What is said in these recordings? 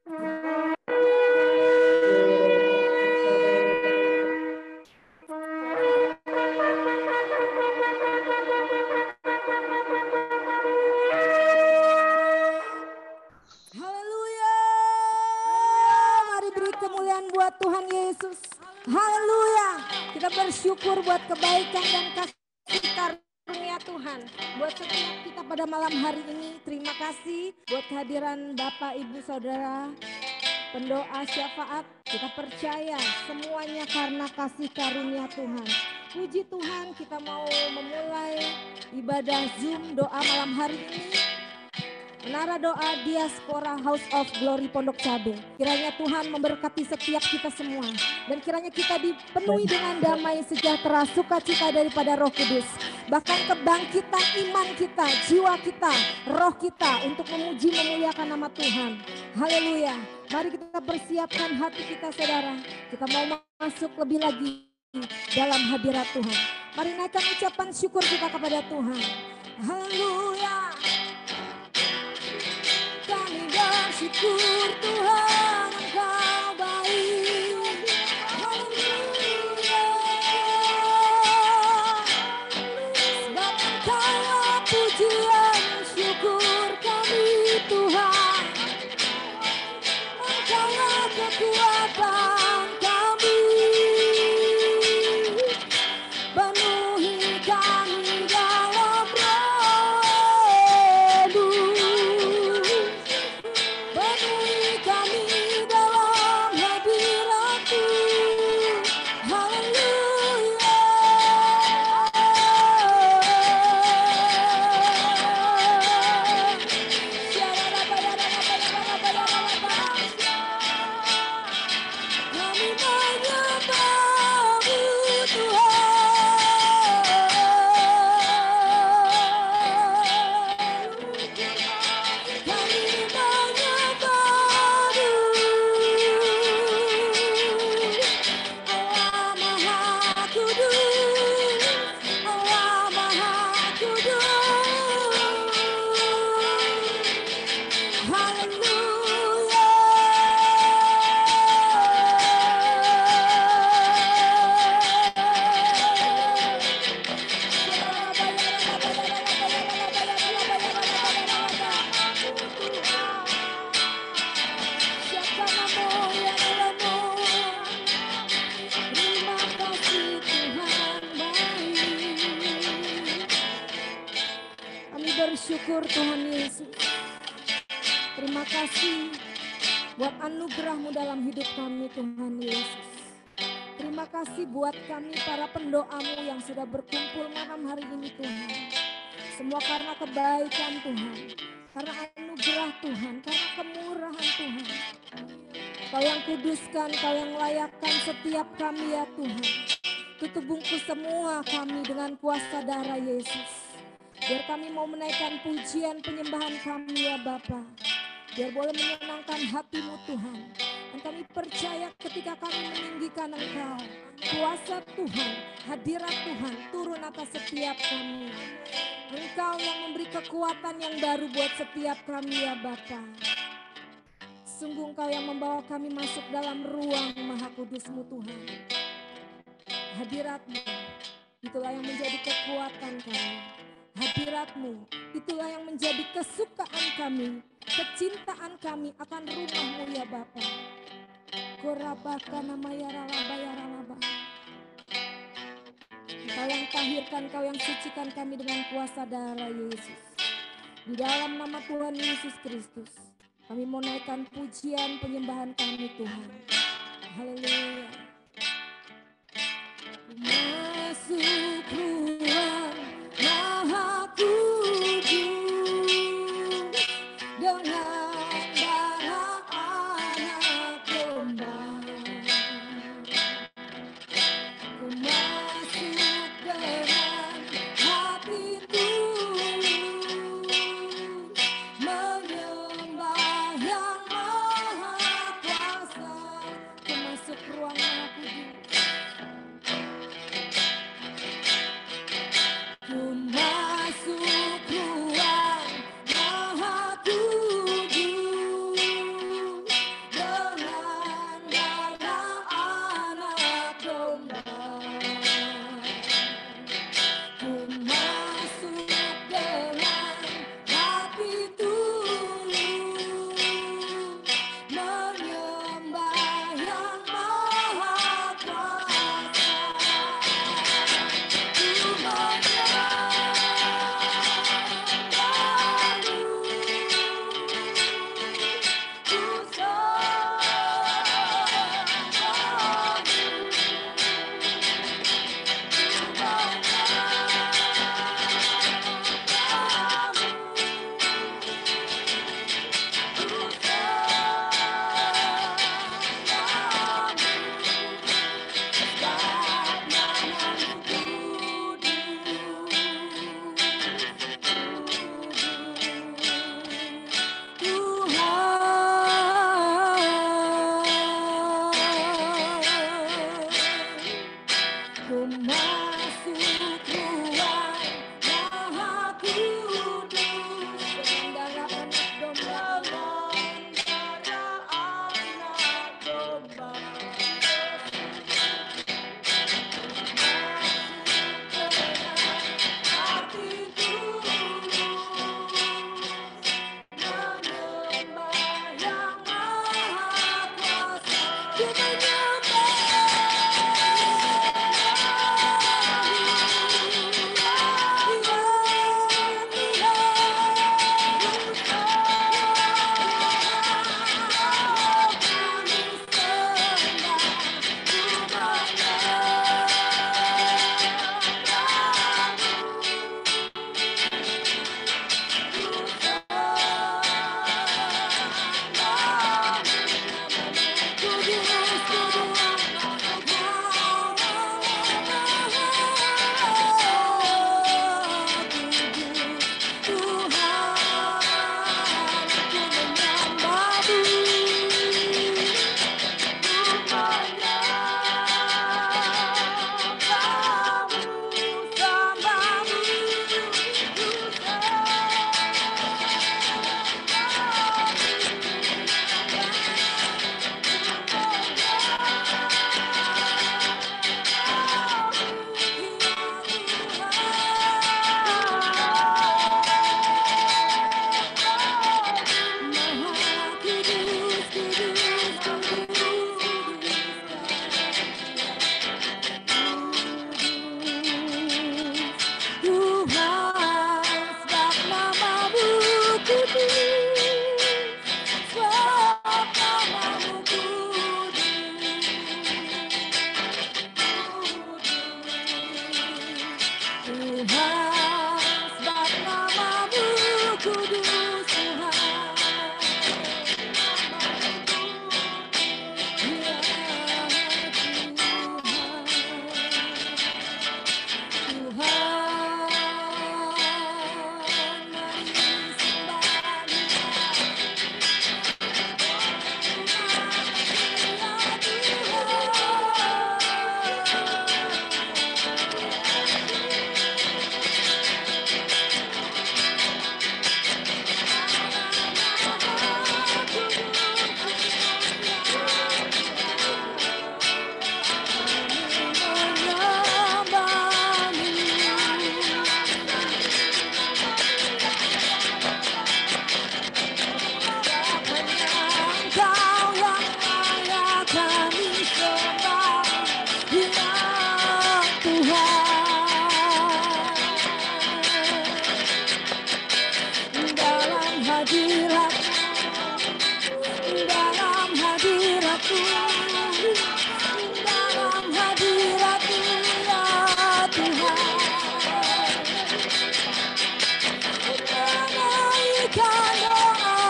Haleluya. Mari beri kemuliaan buat Tuhan Yesus. Haleluya. Kita bersyukur buat kebaikan dan kasih karunia Tuhan. Buat setiap kita pada malam hari ini, terima kasih buat kehadiran Bapak, Ibu, Saudara, pendoa syafaat. Kita percaya semuanya karena kasih karunia Tuhan. Puji Tuhan, kita mau memulai ibadah Zoom doa malam hari ini. Menara doa Diaspora House of Glory Pondok Cabe. Kiranya Tuhan memberkati setiap kita semua. Dan kiranya kita dipenuhi dengan damai sejahtera, sukacita daripada Roh Kudus. Bahkan kebangkitan iman kita, jiwa kita, roh kita untuk memuji memuliakan nama Tuhan. Haleluya. Mari kita persiapkan hati kita saudara. Kita mau masuk lebih lagi dalam hadirat Tuhan. Mari naikkan ucapan syukur kita kepada Tuhan. Haleluya. Kami bersyukur Tuhan Engkau baik. Haleluya. Sebab Engkaulah pujian syukur kami Tuhan. Engkaulah kekuatan kami. Penuhi kami dalam roh-Mu. Penuhi kami dalam hadirat-Mu. Haleluya. Kami menyembah-Mu Tuhan. Kami menyembah-Mu. Allah Maha Kudus, Allah Maha Kudus. Haleluya. Siapa namamu yang namamu. Terima kasih Tuhan baik. Kami bersyukur Tuhan Yesus. Terima kasih buat anugerah-Mu dalam hidup kami Tuhan Yesus. Terima kasih buat kami para pendoa-Mu yang sudah berkumpul malam hari ini Tuhan. Semua karena kebaikan Tuhan, karena anugerah Tuhan, karena kemurahan Tuhan. Kau yang kuduskan, Kau yang layakkan setiap kami ya Tuhan. Tutup bungkus semua kami dengan kuasa darah Yesus. Biar kami mau menaikkan pujian penyembahan kami ya Bapa. Biar boleh menyenangkan hati-Mu Tuhan. Dan kami percaya ketika kami meninggikan Engkau, kuasa Tuhan, hadirat Tuhan turun atas setiap kami. Engkau yang memberi kekuatan yang baru buat setiap kami ya Bapa. Sungguh Engkau yang membawa kami masuk dalam ruang Maha Kudus-Mu Tuhan. Hadirat-Mu, itulah yang menjadi kekuatan kami. Hadirat-Mu, itulah yang menjadi kesukaan kami, kecintaan kami akan rumah-Mu ya Bapa. Korabaka nama yaralaba yaralaba. Engkau yang tahirkan, Engkau yang sucikan kami dengan kuasa darah Yesus. Di dalam nama Tuhan Yesus Kristus, kami mau naikkan pujian penyembahan kami Tuhan. Haleluya. Masuk ruang Maha Kudus dengan darah anak domba. Ku masuk dengan hati tulus, menyembah yang maha kuasa. Ku masuk ruang Maha Kudus.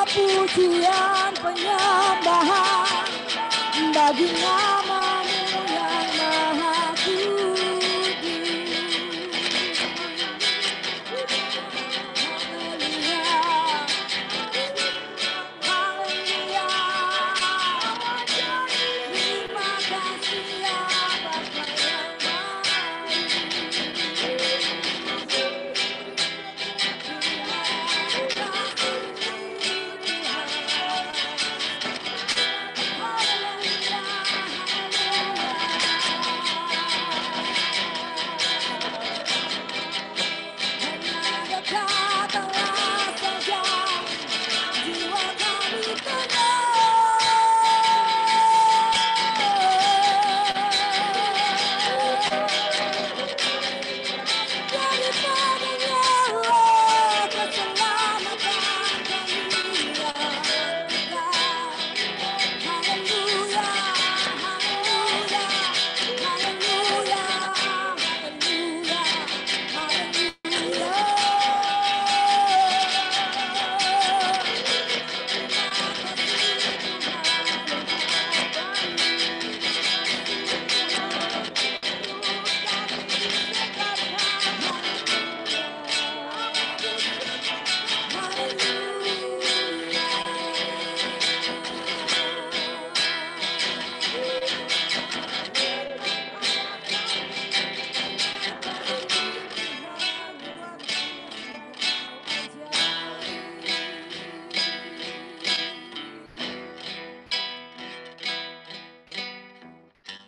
Pujian penyembahan bagi nama-Mu yang maha kudus. Haleluya, terima kasih ya Bapa yang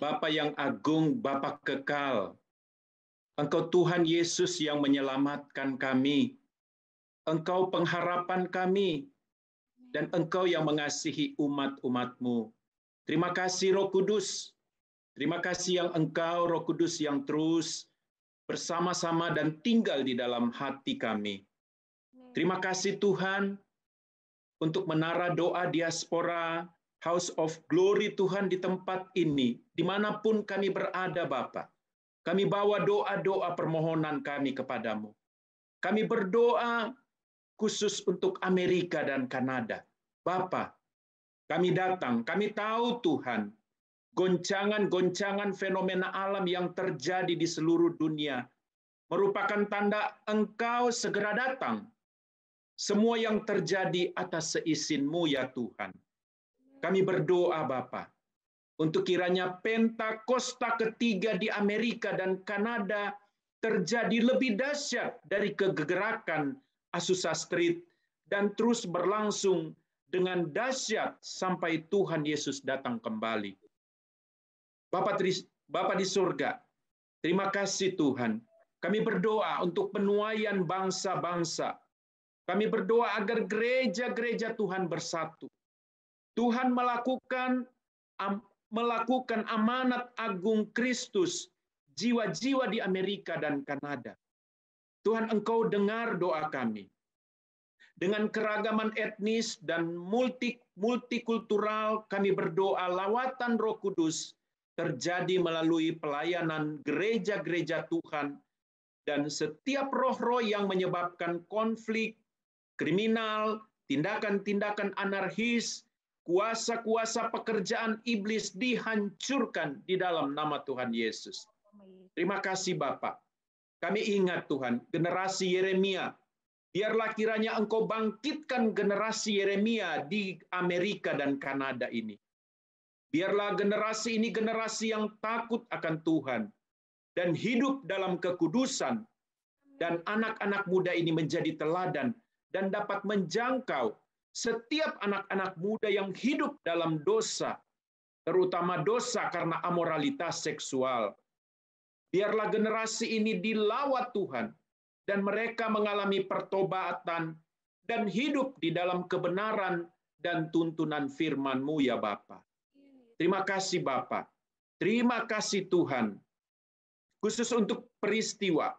Bapa yang agung, Bapa kekal, Engkau Tuhan Yesus yang menyelamatkan kami, Engkau pengharapan kami, dan Engkau yang mengasihi umat-umat-Mu. Terima kasih Roh Kudus, terima kasih yang Engkau Roh Kudus yang terus bersama-sama dan tinggal di dalam hati kami. Terima kasih Tuhan untuk menara doa diaspora House of Glory Tuhan di tempat ini, dimanapun kami berada Bapa. Kami bawa doa-doa permohonan kami kepadamu. Kami berdoa khusus untuk Amerika dan Kanada. Bapa, kami datang, kami tahu Tuhan, goncangan-goncangan fenomena alam yang terjadi di seluruh dunia merupakan tanda Engkau segera datang. Semua yang terjadi atas seizin-Mu ya Tuhan. Kami berdoa Bapa, untuk kiranya Pentakosta ketiga di Amerika dan Kanada terjadi lebih dahsyat dari kegerakan Azusa Street dan terus berlangsung dengan dahsyat sampai Tuhan Yesus datang kembali. Bapa di surga, terima kasih Tuhan. Kami berdoa untuk penuaian bangsa-bangsa. Kami berdoa agar gereja-gereja Tuhan bersatu. Tuhan melakukan amanat agung Kristus, jiwa-jiwa di Amerika dan Kanada. Tuhan, Engkau dengar doa kami. Dengan keragaman etnis dan multikultural, kami berdoa lawatan Roh Kudus terjadi melalui pelayanan gereja-gereja Tuhan, dan setiap roh-roh yang menyebabkan konflik, kriminal, tindakan-tindakan anarkis, kuasa-kuasa pekerjaan iblis dihancurkan di dalam nama Tuhan Yesus. Terima kasih Bapak. Kami ingat Tuhan, generasi Yeremia. Biarlah kiranya Engkau bangkitkan generasi Yeremia di Amerika dan Kanada ini. Biarlah generasi ini generasi yang takut akan Tuhan dan hidup dalam kekudusan, dan anak-anak muda ini menjadi teladan dan dapat menjangkau setiap anak-anak muda yang hidup dalam dosa, terutama dosa karena amoralitas seksual. Biarlah generasi ini dilawat Tuhan, dan mereka mengalami pertobatan dan hidup di dalam kebenaran dan tuntunan firman-Mu ya Bapa. Terima kasih Bapa. Terima kasih Tuhan. Khusus untuk peristiwa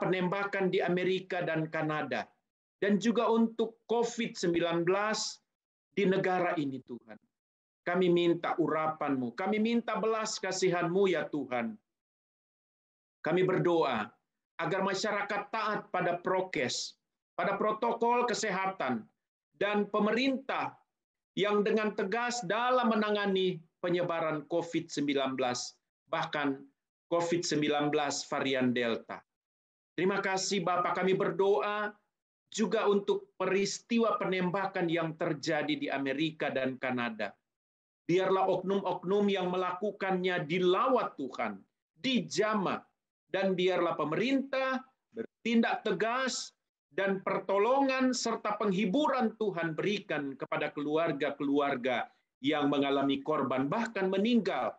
penembakan di Amerika dan Kanada, dan juga untuk COVID-19 di negara ini Tuhan. Kami minta urapan-Mu, kami minta belas kasihan-Mu ya Tuhan. Kami berdoa agar masyarakat taat pada prokes, pada protokol kesehatan, dan pemerintah yang dengan tegas dalam menangani penyebaran COVID-19, bahkan COVID-19 varian Delta. Terima kasih Bapak, kami berdoa juga untuk peristiwa penembakan yang terjadi di Amerika dan Kanada. Biarlah oknum-oknum yang melakukannya dilawat Tuhan, dijamah, dan biarlah pemerintah bertindak tegas, dan pertolongan serta penghiburan Tuhan berikan kepada keluarga-keluarga yang mengalami korban, bahkan meninggal,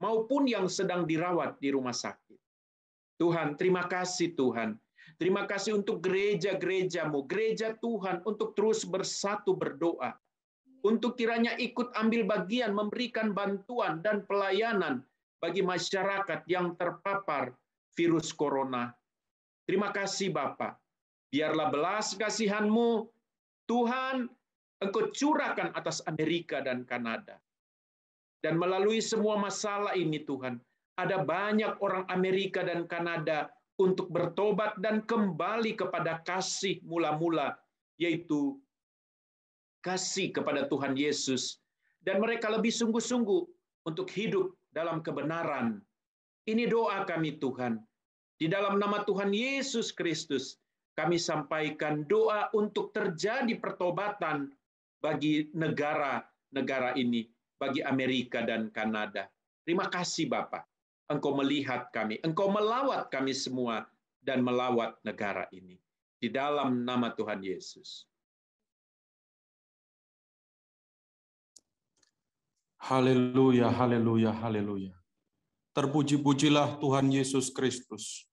maupun yang sedang dirawat di rumah sakit. Tuhan, terima kasih Tuhan. Terima kasih untuk gereja-gereja-Mu, gereja Tuhan, untuk terus bersatu berdoa, untuk kiranya ikut ambil bagian memberikan bantuan dan pelayanan bagi masyarakat yang terpapar virus corona. Terima kasih Bapa. Biarlah belas kasihan-Mu, Tuhan, Engkau curahkan atas Amerika dan Kanada. Dan melalui semua masalah ini Tuhan, ada banyak orang Amerika dan Kanada untuk bertobat dan kembali kepada kasih mula-mula, yaitu kasih kepada Tuhan Yesus. Dan mereka lebih sungguh-sungguh untuk hidup dalam kebenaran. Ini doa kami Tuhan. Di dalam nama Tuhan Yesus Kristus, kami sampaikan doa untuk terjadi pertobatan bagi negara-negara ini, bagi Amerika dan Kanada. Terima kasih Bapak. Engkau melihat kami, Engkau melawat kami semua, dan melawat negara ini. Di dalam nama Tuhan Yesus. Haleluya, haleluya, haleluya. Terpuji-pujilah Tuhan Yesus Kristus.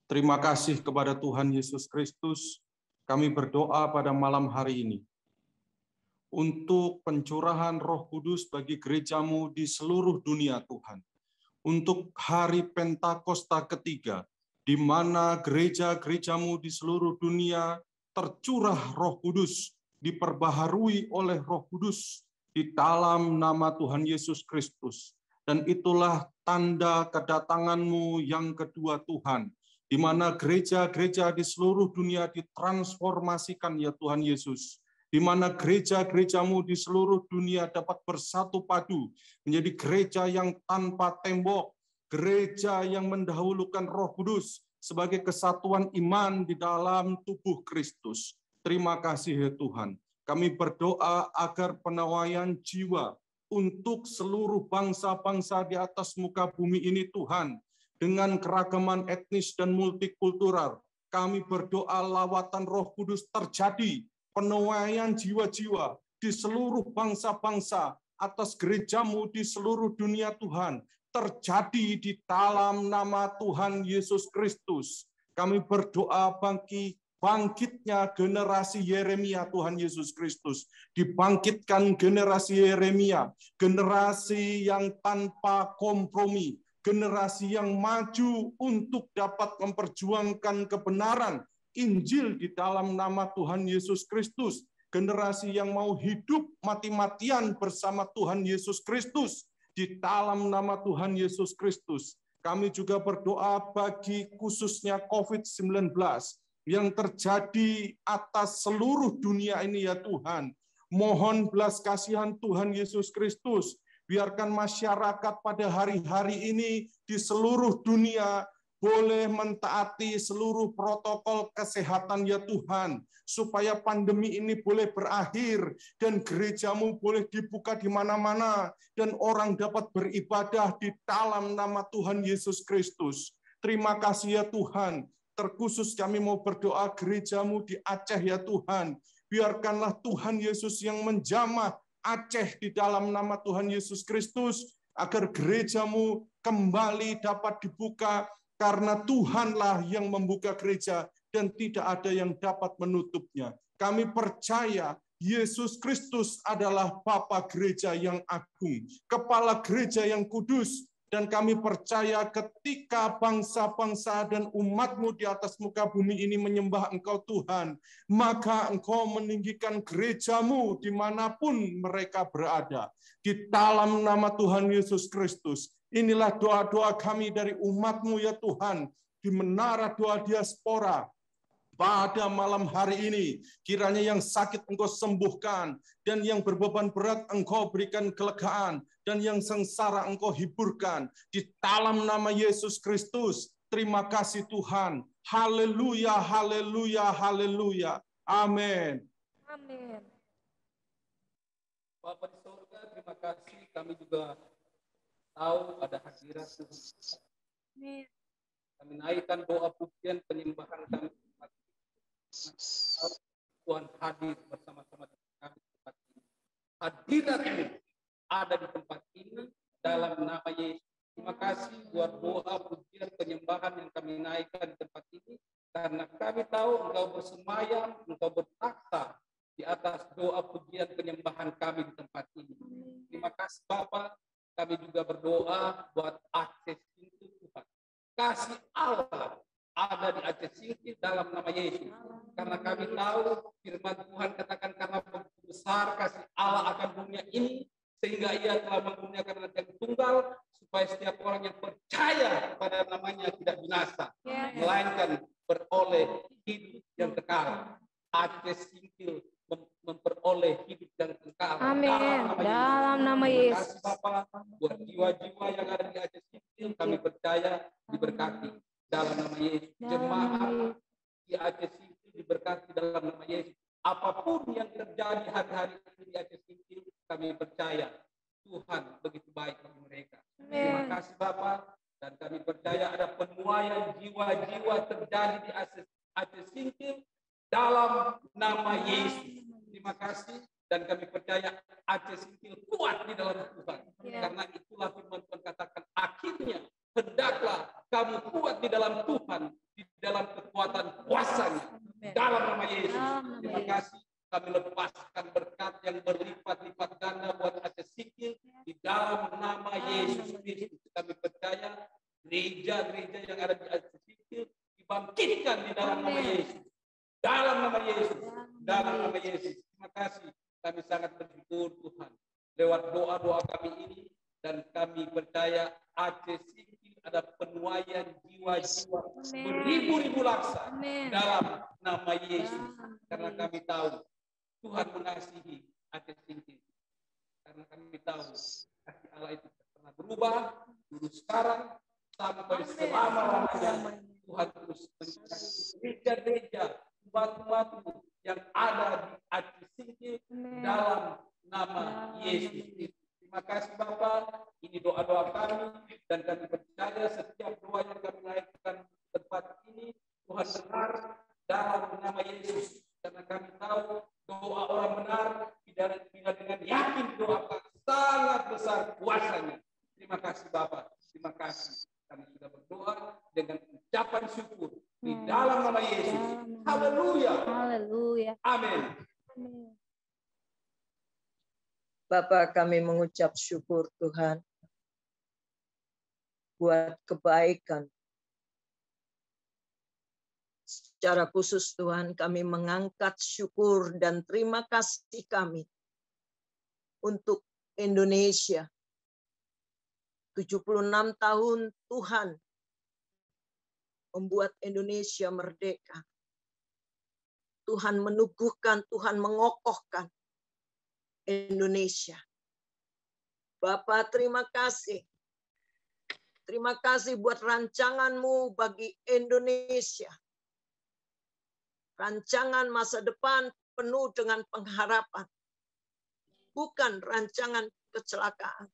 Terima kasih kepada Tuhan Yesus Kristus. Kami berdoa pada malam hari ini untuk pencurahan Roh Kudus bagi gereja-Mu di seluruh dunia Tuhan. Untuk hari Pentakosta ketiga, di mana gereja-gereja-Mu di seluruh dunia tercurah Roh Kudus, diperbaharui oleh Roh Kudus di dalam nama Tuhan Yesus Kristus. Dan itulah tanda kedatangan-Mu yang kedua Tuhan, di mana gereja-gereja di seluruh dunia ditransformasikan ya Tuhan Yesus, di mana gereja-gereja-Mu di seluruh dunia dapat bersatu padu menjadi gereja yang tanpa tembok, gereja yang mendahulukan Roh Kudus sebagai kesatuan iman di dalam tubuh Kristus. Terima kasih ya Tuhan. Kami berdoa agar penawaian jiwa untuk seluruh bangsa-bangsa di atas muka bumi ini Tuhan, dengan keragaman etnis dan multikultural, kami berdoa lawatan Roh Kudus terjadi, penawaian jiwa-jiwa di seluruh bangsa-bangsa atas gereja-Mu di seluruh dunia Tuhan, terjadi di dalam nama Tuhan Yesus Kristus. Kami berdoa bagi bangkitnya generasi Yeremia Tuhan Yesus Kristus. Dibangkitkan generasi Yeremia, generasi yang tanpa kompromi, generasi yang maju untuk dapat memperjuangkan kebenaran Injil di dalam nama Tuhan Yesus Kristus. Generasi yang mau hidup mati-matian bersama Tuhan Yesus Kristus di dalam nama Tuhan Yesus Kristus. Kami juga berdoa bagi khususnya COVID-19 yang terjadi atas seluruh dunia ini ya Tuhan. Mohon belas kasihan Tuhan Yesus Kristus. Biarkan masyarakat pada hari-hari ini di seluruh dunia boleh mentaati seluruh protokol kesehatan ya Tuhan. Supaya pandemi ini boleh berakhir dan gerejamu boleh dibuka di mana-mana. Dan orang dapat beribadah di dalam nama Tuhan Yesus Kristus. Terima kasih ya Tuhan. Terkhusus kami mau berdoa gerejamu di Aceh ya Tuhan. Biarkanlah Tuhan Yesus yang menjamah Aceh di dalam nama Tuhan Yesus Kristus, agar gerejamu kembali dapat dibuka, karena Tuhanlah yang membuka gereja dan tidak ada yang dapat menutupnya. Kami percaya Yesus Kristus adalah Bapa gereja yang agung, Kepala gereja yang kudus, dan kami percaya ketika bangsa-bangsa dan umat-Mu di atas muka bumi ini menyembah Engkau Tuhan, maka Engkau meninggikan gereja-Mu dimanapun mereka berada. Di dalam nama Tuhan Yesus Kristus, inilah doa-doa kami dari umat-Mu ya Tuhan, di menara doa diaspora. Pada malam hari ini, kiranya yang sakit Engkau sembuhkan, dan yang berbeban berat Engkau berikan kelegaan, dan yang sengsara Engkau hiburkan. Di dalam nama Yesus Kristus, terima kasih Tuhan. Haleluya, haleluya, haleluya. Amin. Amin. Bapa di surga, terima kasih. Kami juga tahu ada hadirat Tuhan. Amin. Kami naikkan doa pujian penyembahan kami. Tuhan hadir bersama-sama dengan kami di tempat ini. Hadirat-Mu ada di tempat ini dalam nama Yesus. Terima kasih buat doa pujian penyembahan yang kami naikkan di tempat ini, karena kami tahu Engkau bersemayam, Engkau bertakhta di atas doa pujian penyembahan kami di tempat ini. Terima kasih Bapa. Kami juga berdoa buat akses itu Tuhan. Kasih Allah ada di Aceh Singkil dalam nama Yesus. Karena kami tahu firman Tuhan katakan, karena begitu besar kasih Allah akan dunia ini, sehingga Ia telah mengurniakan anak yang tunggal, supaya setiap orang yang percaya pada namanya tidak binasa, melainkan beroleh hidup yang kekal. Aceh Singkil memperoleh hidup yang kekal. Amin. Dalam nama Yesus. Terima kasih Bapak buat jiwa-jiwa yang ada di Aceh Singkil, kami percaya diberkati dalam nama Yesus. Jemaat di Aceh Singkil diberkati dalam nama Yesus. Apapun yang terjadi hari-hari ini di Aceh Singkil, kami percaya Tuhan begitu baik bagi mereka. Terima kasih Bapak, dan kami percaya ada penuaian jiwa-jiwa terjadi di Aceh Singkil dalam nama Yesus. Terima kasih, dan kami percaya Aceh Singkil kuat di dalam Tuhan. Karena itulah firman Tuhan katakan, akhirnya hendaklah kamu kuat di dalam Tuhan, di dalam kekuatan kuasa-Nya, dalam nama Yesus. Terima kasih, kami lepaskan berkat yang berlipat-lipat ganda buat Aceh Singkil di dalam nama Yesus Kristus. Kami percaya gereja-gereja yang ada di Aceh Singkil dibangkitkan di dalam nama Yesus, dalam nama Yesus, dalam nama Yesus. Terima kasih, kami sangat bersyukur Tuhan lewat doa-doa kami ini, dan kami percaya Aceh Singkil ada penuaian jiwa-jiwa beribu-ribu laksa dalam nama Yesus. Karena kami tahu Tuhan mengasihi Aceh Singkil. Karena kami tahu kasih Allah itu pernah berubah, dulu sekarang sampai selama-lamanya. Tuhan terus mengasihi gereja-gereja, batu-batu yang ada di Aceh Singkil dalam nama Yesus. Terima kasih Bapak, ini doa-doa kami, dan kami percaya setiap doa yang kami naikkan di tempat ini, Tuhan dengar dalam nama Yesus. Karena kami tahu doa orang benar bila dengan yakin didoakan sangat besar kuasanya. Terima kasih Bapak, terima kasih. Kami sudah berdoa dengan ucapan syukur di dalam nama Yesus. Haleluya. Haleluya. Amin. Bapak, kami mengucap syukur Tuhan buat kebaikan Secara khusus Tuhan, kami mengangkat syukur dan terima kasih kami untuk Indonesia. 76 tahun Tuhan membuat Indonesia merdeka. Tuhan menuguhkan, Tuhan mengokohkan Indonesia. Bapak, terima kasih. Terima kasih buat rancangan-Mu bagi Indonesia. Rancangan masa depan penuh dengan pengharapan. Bukan rancangan kecelakaan.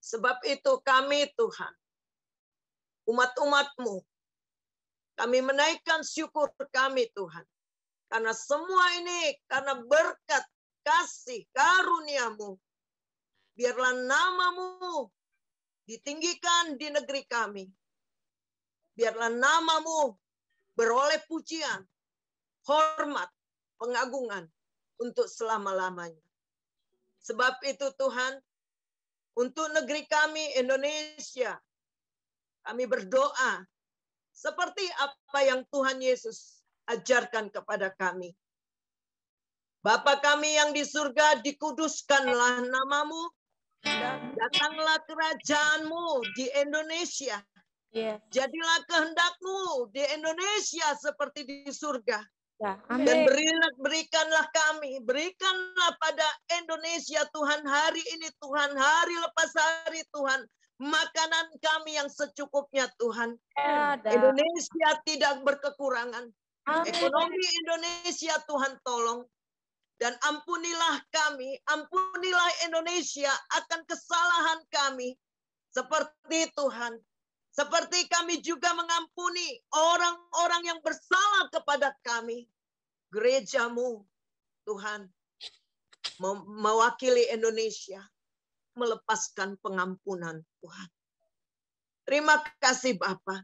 Sebab itu kami Tuhan, umat-umat-Mu, kami menaikkan syukur kami Tuhan. Karena semua ini karena berkat kasih karunia-Mu. Biarlah nama-Mu ditinggikan di negeri kami. Biarlah nama-Mu beroleh pujian, hormat, pengagungan untuk selama-lamanya. Sebab itu Tuhan, untuk negeri kami Indonesia, kami berdoa seperti apa yang Tuhan Yesus ajarkan kepada kami. Bapa kami yang di surga, dikuduskanlah nama-Mu, datanglah kerajaan-Mu di Indonesia. Jadilah kehendak-Mu di Indonesia seperti di surga. Dan berikanlah berikanlah pada Indonesia Tuhan hari ini Tuhan, hari lepas hari Tuhan, makanan kami yang secukupnya Tuhan. Indonesia tidak berkekurangan. Ekonomi Indonesia Tuhan tolong. Dan ampunilah kami, ampunilah Indonesia akan kesalahan kami. Seperti Tuhan. Seperti kami juga mengampuni orang-orang yang bersalah kepada kami. Gereja-Mu, Tuhan, mewakili Indonesia, melepaskan pengampunan, Tuhan. Terima kasih, Bapa.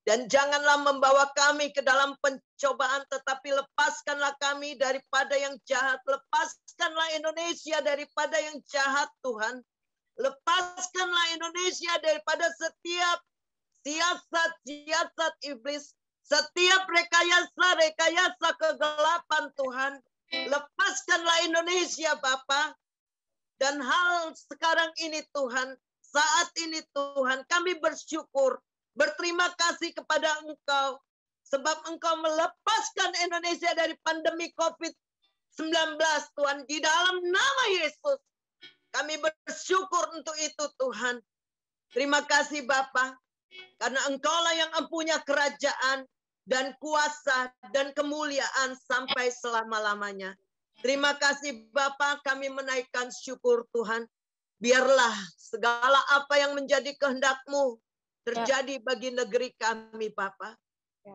Dan janganlah membawa kami ke dalam pencobaan, tetapi lepaskanlah kami daripada yang jahat. Lepaskanlah Indonesia daripada yang jahat, Tuhan. Lepaskanlah Indonesia daripada setiap siasat iblis, setiap rekayasa kegelapan Tuhan. Lepaskanlah Indonesia Bapa. Dan hal sekarang ini Tuhan, saat ini Tuhan, kami bersyukur, berterima kasih kepada Engkau, sebab Engkau melepaskan Indonesia dari pandemi COVID-19 Tuhan, di dalam nama Yesus. Kami bersyukur untuk itu Tuhan. Terima kasih Bapa. Karena Engkaulah yang empunya kerajaan dan kuasa dan kemuliaan sampai selama-lamanya. Terima kasih Bapa, kami menaikkan syukur Tuhan. Biarlah segala apa yang menjadi kehendak-Mu terjadi bagi negeri kami Bapa.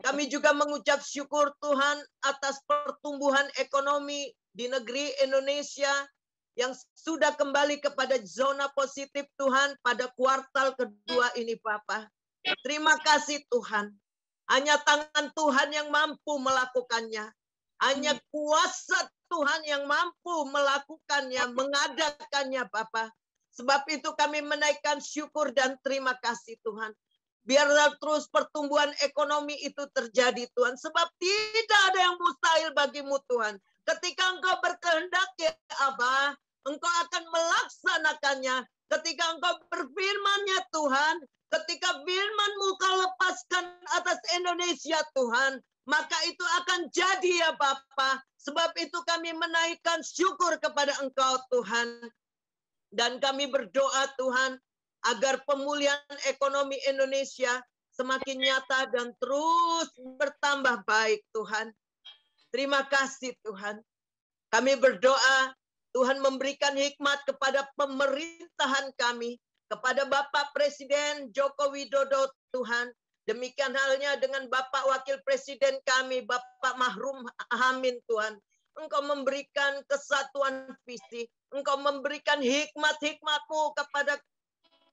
Kami juga mengucap syukur Tuhan atas pertumbuhan ekonomi di negeri Indonesia yang sudah kembali kepada zona positif Tuhan pada kuartal kedua ini Bapa. Terima kasih Tuhan. Hanya tangan Tuhan yang mampu melakukannya. Hanya kuasa Tuhan yang mampu melakukannya, mengadakannya Bapa. Sebab itu kami menaikkan syukur dan terima kasih Tuhan. Biarlah terus pertumbuhan ekonomi itu terjadi Tuhan. Sebab tidak ada yang mustahil bagimu Tuhan. Ketika Engkau berkehendak ya Abah, Engkau akan melaksanakannya. Ketika Engkau berfirman-Nya Tuhan, ketika firman-Mu Kau lepaskan atas Indonesia Tuhan, maka itu akan jadi ya Bapa. Sebab itu kami menaikkan syukur kepada Engkau Tuhan. Dan kami berdoa Tuhan, agar pemulihan ekonomi Indonesia semakin nyata dan terus bertambah baik Tuhan. Terima kasih Tuhan. Kami berdoa, Tuhan memberikan hikmat kepada pemerintahan kami, kepada Bapak Presiden Joko Widodo Tuhan. Demikian halnya dengan Bapak Wakil Presiden kami, Bapak Mahrum Amin Tuhan. Engkau memberikan kesatuan visi, Engkau memberikan hikmat-hikmat-Mu kepada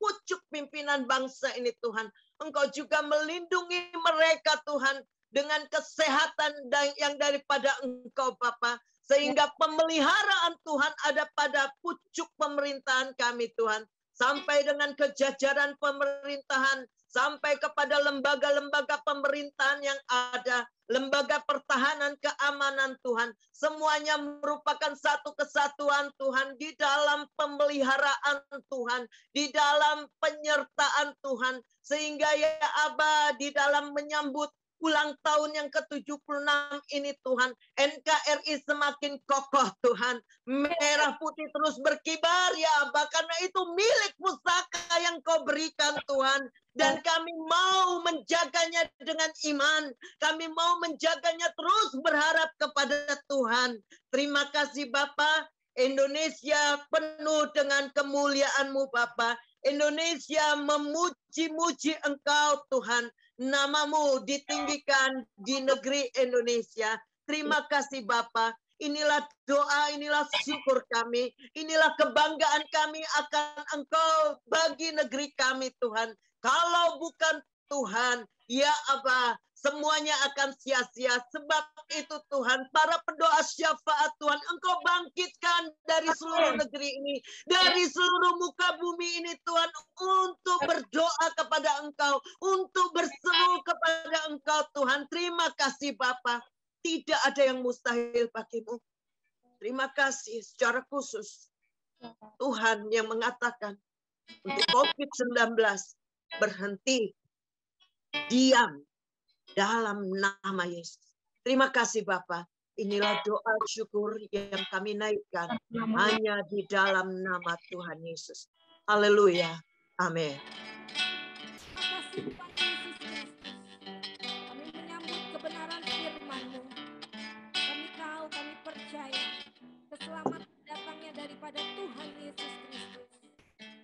pucuk pimpinan bangsa ini Tuhan. Engkau juga melindungi mereka Tuhan dengan kesehatan yang daripada Engkau Bapa. Sehingga pemeliharaan Tuhan ada pada pucuk pemerintahan kami Tuhan. sampai dengan kejajaran pemerintahan, sampai kepada lembaga-lembaga pemerintahan yang ada, lembaga pertahanan keamanan Tuhan, semuanya merupakan satu kesatuan Tuhan di dalam pemeliharaan Tuhan, di dalam penyertaan Tuhan, sehingga ya Aba di dalam menyambut ulang tahun yang ke-76 ini Tuhan, NKRI semakin kokoh Tuhan, merah putih terus berkibar ya Aba, karena itu milik pusaka yang Kau berikan Tuhan, dan kami mau menjaganya dengan iman, kami mau menjaganya terus berharap kepada Tuhan. Terima kasih Bapa, Indonesia penuh dengan kemuliaan-Mu Bapa. Indonesia memuji-muji Engkau Tuhan. Nama-Mu ditinggikan di negeri Indonesia. Terima kasih Bapa. Inilah doa, inilah syukur kami. Inilah kebanggaan kami akan Engkau bagi negeri kami Tuhan. Kalau bukan Tuhan, ya Aba, semuanya akan sia-sia. Sebab itu Tuhan, para pendoa syafaat Tuhan, Engkau bangkitkan dari seluruh negeri ini, dari seluruh muka bumi ini Tuhan, untuk berdoa kepada Engkau, untuk berseru kepada Engkau Tuhan. Terima kasih Bapa. Tidak ada yang mustahil bagimu. Terima kasih secara khusus Tuhan yang mengatakan untuk COVID-19 berhenti, diam dalam nama Yesus. Terima kasih Bapa. Inilah doa syukur yang kami naikkan hanya di dalam nama Tuhan Yesus. Haleluya. Amin. Terima kasih Tuhan Yesus Kristus. Kami menyambut kebenaran firman-Mu. Kami tahu, kami percaya keselamatan datangnya daripada Tuhan Yesus Kristus.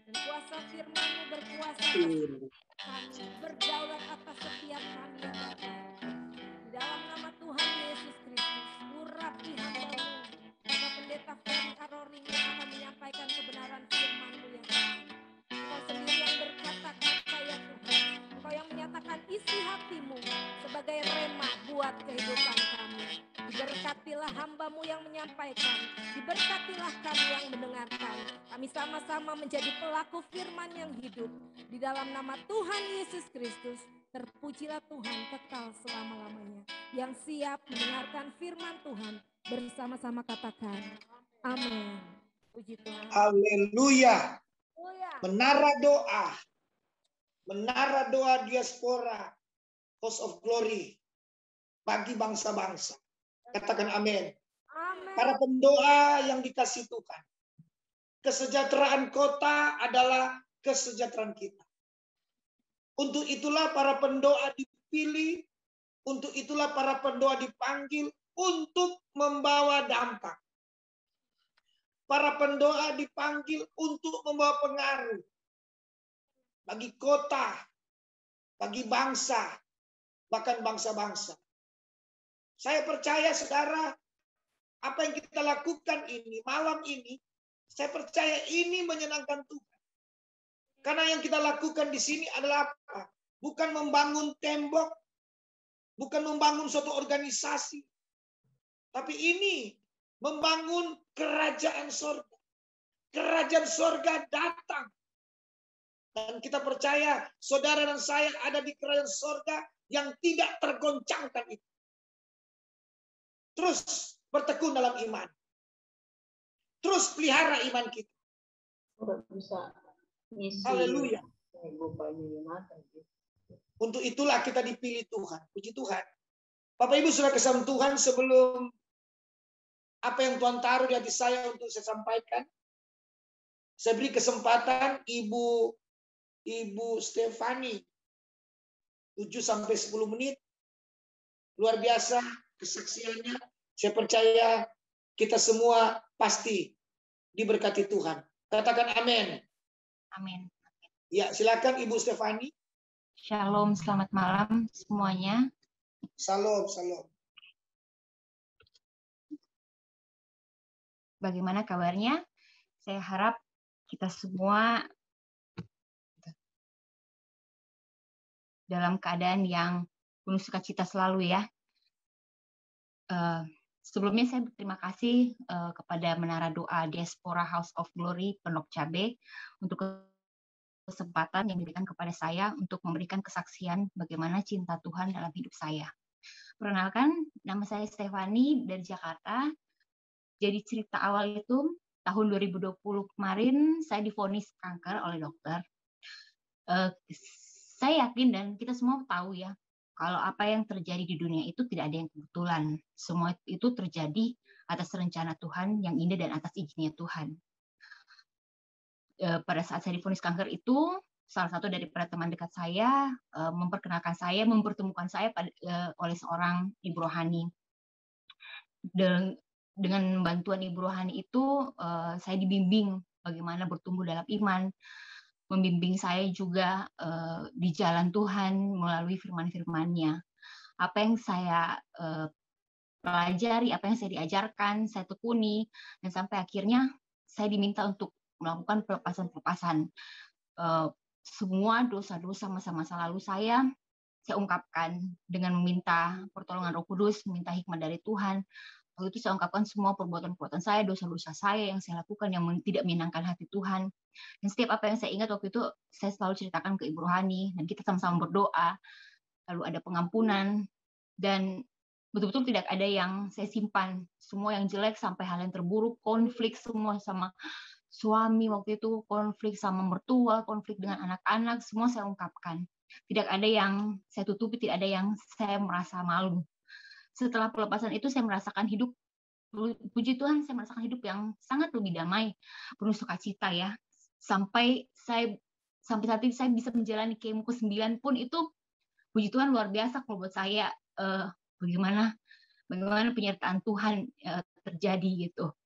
Dan kuasa firman-Mu berkuasa atas kami, berdaulat atas setiap kami ya Bapa. Di dalam nama Tuhan Yesus Kristus, urapi hamba-Mu, Bapak Pendeta Ferry Aroring yang akan menyampaikan kebenaran firman-Mu ya Tuhan. Engkau sendiri yang berkata-kata ya Tuhan. Engkau yang menyatakan isi hati-Mu sebagai rema buat kehidupan kami. Diberkatilah hamba-Mu yang menyampaikan. Diberkatilah kami yang mendengarkan. Kami sama-sama menjadi pelaku firman yang hidup. Di dalam nama Tuhan Yesus Kristus, terpujilah Tuhan kekal selama-lamanya. Yang siap mendengarkan firman Tuhan, bersama-sama katakan, amin. Puji Tuhan. Haleluya. Haleluya. Menara doa diaspora, House of Glory, bagi bangsa-bangsa. Katakan amin. Amin. Para pendoa yang dikasih Tuhan, kesejahteraan kota adalah kesejahteraan kita. Untuk itulah para pendoa dipilih, untuk itulah para pendoa dipanggil untuk membawa dampak. Para pendoa dipanggil untuk membawa pengaruh bagi kota, bagi bangsa, bahkan bangsa-bangsa. Saya percaya saudara, apa yang kita lakukan ini, malam ini, saya percaya ini menyenangkan Tuhan. Karena yang kita lakukan di sini adalah apa? Bukan membangun tembok, bukan membangun suatu organisasi, tapi ini membangun kerajaan sorga. Kerajaan sorga datang. Dan kita percaya saudara dan saya ada di kerajaan sorga yang tidak tergoncangkan itu. Terus bertekun dalam iman. Terus pelihara iman kita. Haleluya. Untuk itulah kita dipilih Tuhan. Puji Tuhan. Bapak Ibu sudah kesam Tuhan, sebelum apa yang Tuhan taruh di hati saya untuk saya sampaikan, saya beri kesempatan Ibu Stefani 7-10 menit. Luar biasa kesaksiannya. Saya percaya kita semua pasti diberkati Tuhan. Katakan amin. Amin. Ya, silakan Ibu Stefani. Shalom, selamat malam semuanya. Salam, salam. Bagaimana kabarnya? Saya harap kita semua dalam keadaan yang penuh sukacita selalu ya. Sebelumnya saya berterima kasih kepada Menara Doa Diaspora House of Glory Pondok Cabe untuk kesempatan yang diberikan kepada saya untuk memberikan kesaksian bagaimana cinta Tuhan dalam hidup saya. Perkenalkan, nama saya Stefani dari Jakarta. Jadi cerita awal itu tahun 2020 kemarin saya divonis kanker oleh dokter. Saya yakin dan kita semua tahu ya, kalau apa yang terjadi di dunia itu tidak ada yang kebetulan. Semua itu terjadi atas rencana Tuhan yang indah dan atas izinnya Tuhan. Pada saat saya divonis kanker itu, salah satu dari teman dekat saya mempertemukan saya oleh seorang ibu rohani. Dengan bantuan ibu rohani itu, saya dibimbing bagaimana bertumbuh dalam iman, membimbing saya juga di jalan Tuhan melalui firman-firman-Nya. Apa yang saya pelajari, apa yang saya diajarkan, saya tekuni, dan sampai akhirnya saya diminta untuk melakukan pelepasan-pelepasan. Semua dosa-dosa masa-masa lalu saya ungkapkan dengan meminta pertolongan Roh Kudus, meminta hikmat dari Tuhan. Lalu itu saya ungkapkan semua perbuatan-perbuatan saya, dosa-dosa saya yang saya lakukan yang tidak menyenangkan hati Tuhan. Dan setiap apa yang saya ingat waktu itu, saya selalu ceritakan ke Ibu Rohani, dan kita sama-sama berdoa, lalu ada pengampunan, dan betul-betul tidak ada yang saya simpan. Semua yang jelek sampai hal yang terburuk, konflik semua sama suami waktu itu, konflik sama mertua, konflik dengan anak-anak, semua saya ungkapkan. Tidak ada yang saya tutupi, tidak ada yang saya merasa malu. Setelah pelepasan itu saya merasakan hidup, puji Tuhan, saya merasakan hidup yang sangat lebih damai, penuh sukacita ya. Sampai saat ini saya bisa menjalani kemo ke-9 pun itu, puji Tuhan, luar biasa kalau buat saya. Bagaimana penyertaan Tuhan terjadi gitu.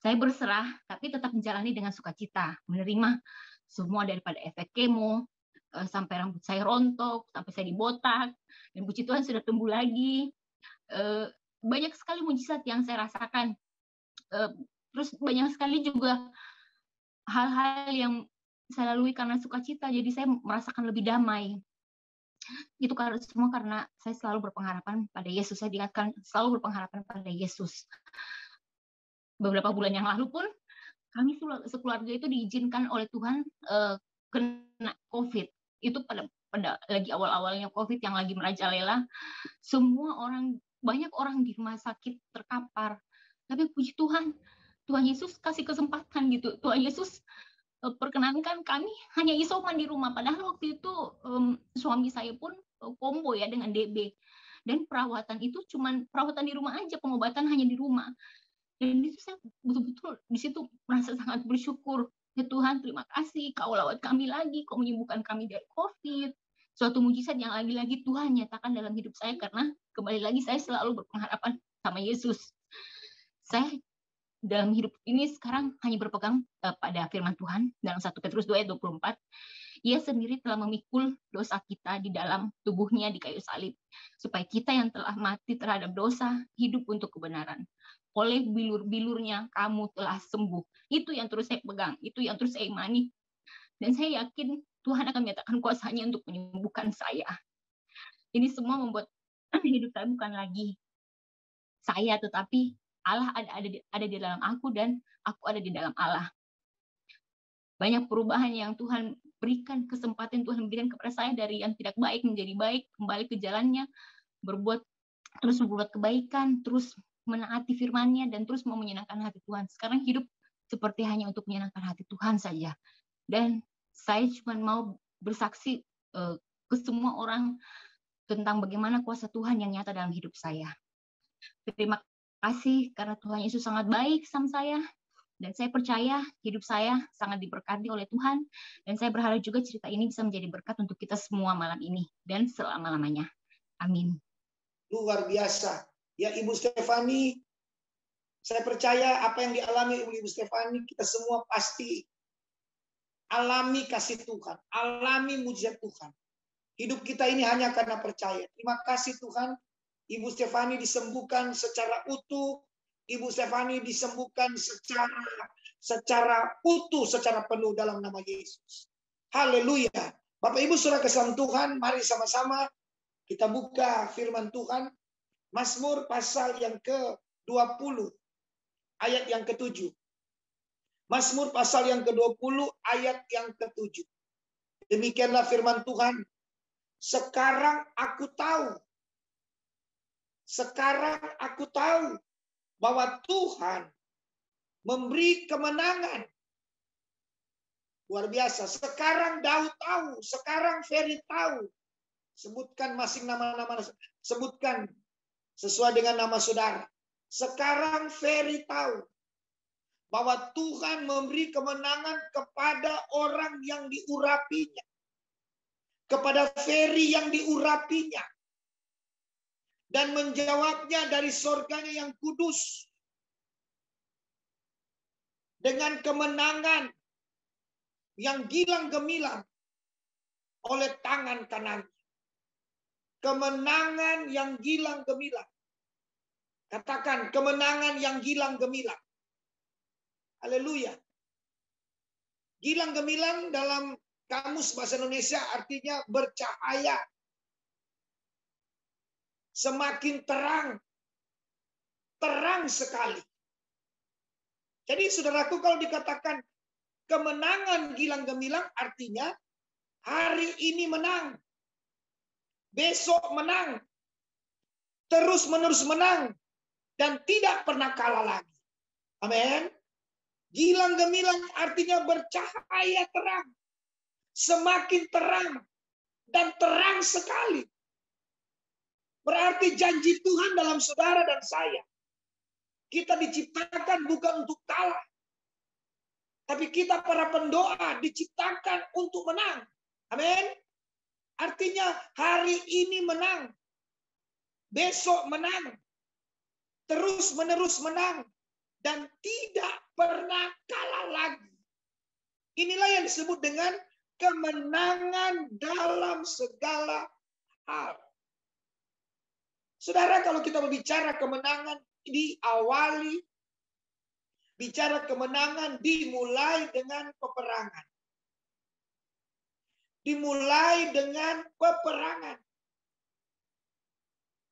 Saya berserah, tapi tetap menjalani dengan sukacita, menerima semua daripada efek kemo, sampai rambut saya rontok, sampai saya dibotak, dan puji Tuhan sudah tumbuh lagi. Banyak sekali mujizat yang saya rasakan. Terus banyak sekali juga hal-hal yang saya lalui karena sukacita, jadi saya merasakan lebih damai. Itu semua karena saya selalu berpengharapan pada Yesus. Saya diingatkan selalu berpengharapan pada Yesus. Beberapa bulan yang lalu pun kami sekeluarga itu diizinkan oleh Tuhan kena COVID. Itu pada lagi awal-awalnya COVID yang lagi merajalela. Banyak orang di rumah sakit terkapar. Tapi puji Tuhan, Tuhan Yesus kasih kesempatan gitu. Tuhan Yesus perkenankan kami hanya isoman di rumah. Padahal waktu itu suami saya pun kombo ya dengan DB. Dan perawatan itu cuman perawatan di rumah aja, pengobatan hanya di rumah. Dan itu saya betul-betul di situ merasa sangat bersyukur. Ya Tuhan, terima kasih, Kau lawat kami lagi, Kau menyembuhkan kami dari COVID. Suatu mujizat yang lagi-lagi Tuhan nyatakan dalam hidup saya, karena kembali lagi saya selalu berpengharapan sama Yesus. Saya dalam hidup ini sekarang hanya berpegang pada firman Tuhan dalam 1 Petrus 2 ayat 24. Ia sendiri telah memikul dosa kita di dalam tubuhnya di kayu salib, supaya kita yang telah mati terhadap dosa hidup untuk kebenaran. Oleh bilur-bilurnya kamu telah sembuh. Itu yang terus saya pegang, itu yang terus saya imani. Dan saya yakin Tuhan akan menyatakan kuasanya untuk menyembuhkan saya. Ini semua membuat hidup saya bukan lagi saya, tetapi Allah ada di dalam aku dan aku ada di dalam Allah. Banyak perubahan yang Tuhan berikan, kesempatan Tuhan berikan kepada saya dari yang tidak baik menjadi baik, kembali ke jalannya, terus berbuat kebaikan, terus menaati firman-Nya, dan terus mau menyenangkan hati Tuhan. Sekarang hidup seperti hanya untuk menyenangkan hati Tuhan saja. Dan saya cuma mau bersaksi ke semua orang tentang bagaimana kuasa Tuhan yang nyata dalam hidup saya. Terima kasih karena Tuhan Yesus sangat baik sama saya. Dan saya percaya hidup saya sangat diberkati oleh Tuhan. Dan saya berharap juga cerita ini bisa menjadi berkat untuk kita semua malam ini dan selama-lamanya. Amin. Luar biasa. Ya Ibu Stefani, saya percaya apa yang dialami Ibu Stefani, kita semua pasti alami kasih Tuhan, alami mujizat Tuhan. Hidup kita ini hanya karena percaya. Terima kasih Tuhan, Ibu Stefani disembuhkan secara utuh, Ibu Stefani disembuhkan secara utuh, secara penuh dalam nama Yesus. Haleluya. Bapak Ibu Saudara kasih Tuhan, mari sama-sama kita buka firman Tuhan. Mazmur pasal yang ke-20 ayat yang ke-7. Mazmur pasal yang ke-20 ayat yang ke-7. Demikianlah firman Tuhan. Sekarang aku tahu. Sekarang aku tahu bahwa Tuhan memberi kemenangan. Luar biasa. Sekarang Daud tahu. Sekarang Ferry tahu. Sebutkan masing nama-nama. Sebutkan sesuai dengan nama saudara. Sekarang Ferry tahu bahwa Tuhan memberi kemenangan kepada orang yang diurapinya. Kepada Ferry yang diurapinya. Dan menjawabnya dari sorganya yang kudus. Dengan kemenangan yang gilang gemilang oleh tangan kanan. Kemenangan yang gilang gemilang. Katakan kemenangan yang gilang gemilang. Haleluya. Gilang gemilang dalam kamus bahasa Indonesia artinya bercahaya. Semakin terang. Terang sekali. Jadi saudaraku kalau dikatakan kemenangan gilang gemilang artinya hari ini menang. Besok menang. Terus menerus menang. Dan tidak pernah kalah lagi. Amin. Gilang gemilang artinya bercahaya terang. Semakin terang. Dan terang sekali. Berarti janji Tuhan dalam saudara dan saya. Kita diciptakan bukan untuk kalah. Tapi kita para pendoa diciptakan untuk menang. Amin. Artinya hari ini menang. Besok menang. Terus menerus menang. Dan tidak pernah kalah lagi. Inilah yang disebut dengan kemenangan dalam segala hal. Saudara, kalau kita berbicara kemenangan diawali, bicara kemenangan dimulai dengan peperangan. Dimulai dengan peperangan.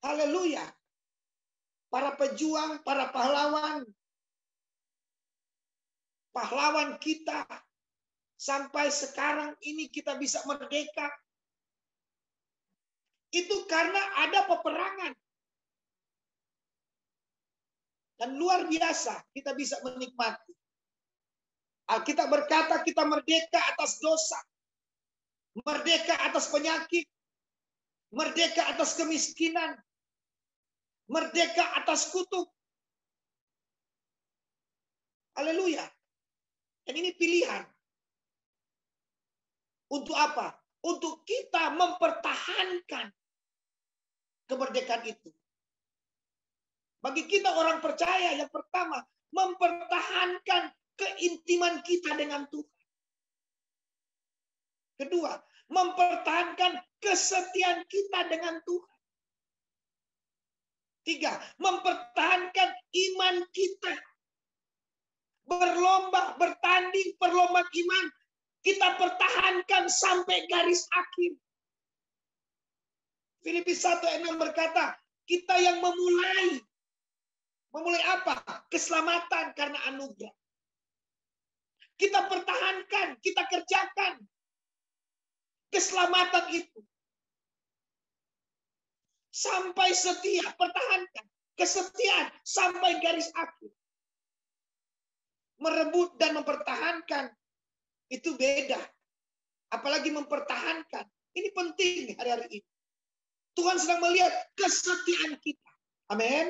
Haleluya. Para pejuang, para pahlawan. Pahlawan kita. Sampai sekarang ini kita bisa merdeka. Itu karena ada peperangan. Dan luar biasa kita bisa menikmati. Alkitab berkata kita merdeka atas dosa. Merdeka atas penyakit. Merdeka atas kemiskinan. Merdeka atas kutuk. Haleluya. Dan ini pilihan. Untuk apa? Untuk kita mempertahankan kemerdekaan itu. Bagi kita orang percaya, yang pertama, mempertahankan keintiman kita dengan Tuhan. Kedua, mempertahankan kesetiaan kita dengan Tuhan. Tiga, mempertahankan iman kita. Berlomba, bertanding, perlombaan iman. Kita pertahankan sampai garis akhir. Filipi 1:6 berkata, kita yang memulai. Memulai apa? Keselamatan karena anugerah. Kita pertahankan, kita kerjakan. Keselamatan itu. Sampai setia, pertahankan. Kesetiaan sampai garis akhir. Merebut dan mempertahankan itu beda. Apalagi mempertahankan. Ini penting hari-hari ini. Tuhan sedang melihat kesetiaan kita. Amin.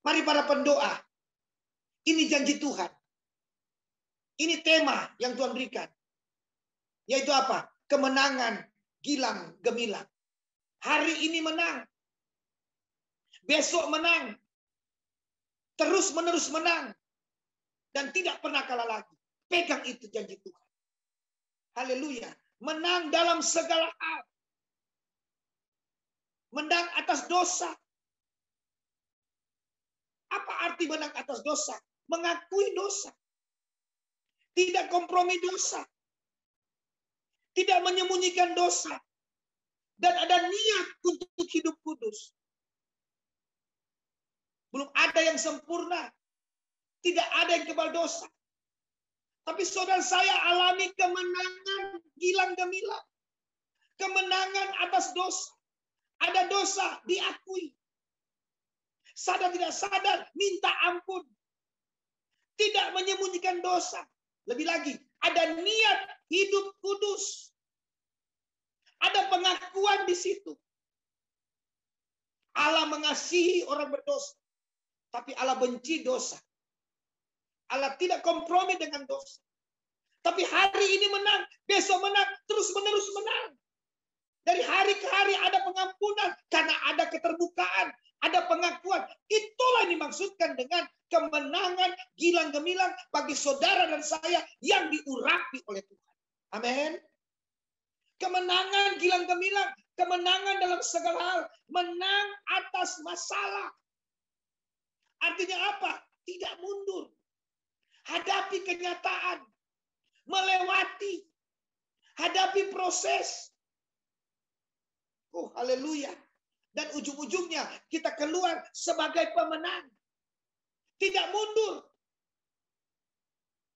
Mari para pendoa. Ini janji Tuhan. Ini tema yang Tuhan berikan. Yaitu apa? Kemenangan gilang gemilang. Hari ini menang. Besok menang. Terus menerus menang. Dan tidak pernah kalah lagi. Pegang itu janji Tuhan. Haleluya. Menang dalam segala hal. Menang atas dosa. Apa arti menang atas dosa? Mengakui dosa. Tidak kompromi dosa. Tidak menyembunyikan dosa. Dan ada niat untuk hidup kudus. Belum ada yang sempurna. Tidak ada yang kebal dosa. Tapi saudara saya alami kemenangan gilang gemilang. Kemenangan atas dosa. Ada dosa, diakui. Sadar tidak sadar, minta ampun. Tidak menyembunyikan dosa. Lebih lagi, ada niat hidup kudus. Ada pengakuan di situ. Allah mengasihi orang berdosa. Tapi Allah benci dosa. Allah tidak kompromi dengan dosa. Tapi hari ini menang, besok menang, terus-menerus menang. Dari hari ke hari ada pengampunan karena ada keterbukaan, ada pengakuan. Itulah yang dimaksudkan dengan kemenangan gilang gemilang bagi saudara dan saya yang diurapi oleh Tuhan. Amin. Kemenangan gilang gemilang, kemenangan dalam segala hal, menang atas masalah. Artinya apa? Tidak mundur. Hadapi kenyataan, melewati, hadapi proses. Oh, haleluya. Dan ujung-ujungnya kita keluar sebagai pemenang. Tidak mundur.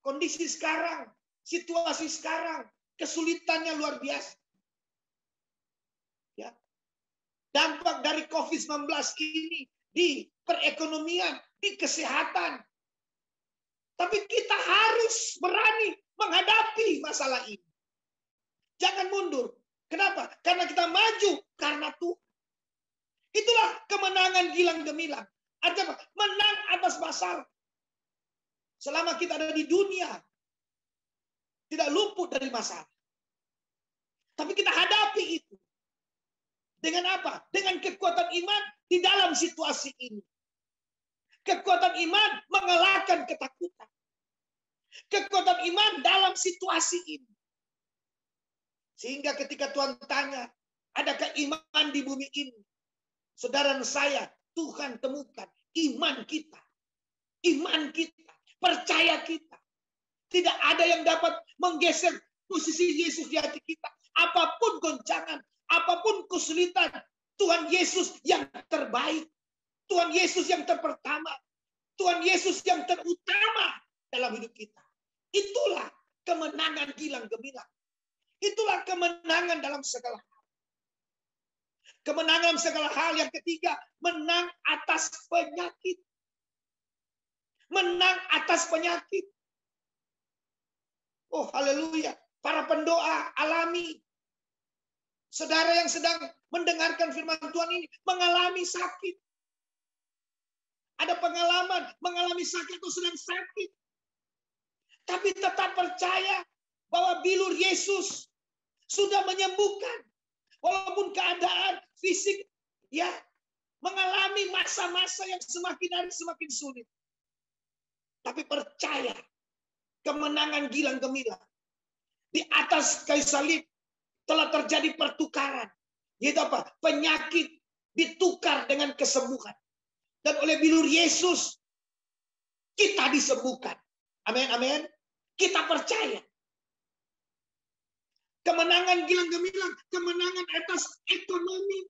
Kondisi sekarang, situasi sekarang, kesulitannya luar biasa. Ya. Dampak dari COVID-19 ini di perekonomian, di kesehatan. Tapi kita harus berani menghadapi masalah ini. Jangan mundur. Kenapa? Karena kita maju karena Tuhan. Itulah kemenangan gilang gemilang. Artinya menang atas masalah. Selama kita ada di dunia, tidak luput dari masalah. Tapi kita hadapi itu. Dengan apa? Dengan kekuatan iman di dalam situasi ini. Kekuatan iman mengalahkan ketakutan. Kekuatan iman dalam situasi ini. Sehingga ketika Tuhan tanya, adakah iman di bumi ini? Saudara dan saya, Tuhan temukan iman kita. Iman kita. Percaya kita. Tidak ada yang dapat menggeser posisi Yesus di hati kita. Apapun goncangan, apapun kesulitan, Tuhan Yesus yang terbaik. Tuhan Yesus yang terpertama. Tuhan Yesus yang terutama dalam hidup kita. Itulah kemenangan gilang gemilang. Itulah kemenangan dalam segala hal. Kemenangan dalam segala hal. Yang ketiga, menang atas penyakit. Menang atas penyakit. Oh, haleluya. Para pendoa alami. Saudara yang sedang mendengarkan firman Tuhan ini mengalami sakit. Ada pengalaman mengalami sakit atau sedang sakit. Tapi tetap percaya bahwa bilur Yesus sudah menyembuhkan. Walaupun keadaan fisik ya mengalami masa-masa yang semakin hari semakin sulit. Tapi percaya kemenangan gilang gemilang. Di atas kayu salib telah terjadi pertukaran. Yaitu apa? Penyakit ditukar dengan kesembuhan. Dan oleh bilur Yesus kita disembuhkan. Amin, amin. Kita percaya. Kemenangan gilang gemilang, kemenangan atas ekonomi.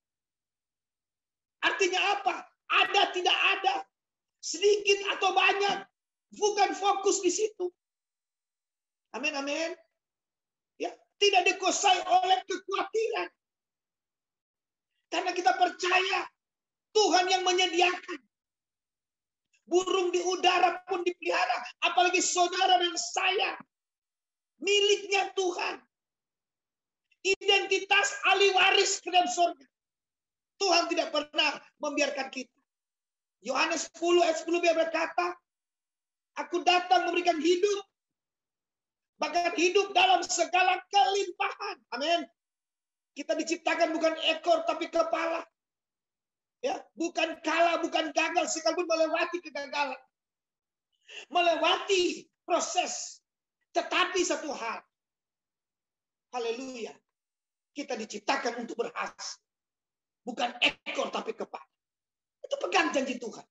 Artinya apa? Ada tidak ada, sedikit atau banyak, bukan fokus di situ. Amin, amin. Ya, tidak dikuasai oleh kekhawatiran. Karena kita percaya Tuhan yang menyediakan. Burung di udara pun dipelihara, apalagi saudara dan saya. Miliknya Tuhan. Identitas ahli waris ke dalam surga. Tuhan tidak pernah membiarkan kita. Yohanes 10 ayat 10 berkata, aku datang memberikan hidup, bahkan hidup dalam segala kelimpahan. Amin. Kita diciptakan bukan ekor tapi kepala. Ya, bukan kalah, bukan gagal, sekalipun melewati kegagalan. Melewati proses. Tetapi satu hal. Haleluya. Kita diciptakan untuk berhasil. Bukan ekor tapi kepala. Itu pegang janji Tuhan.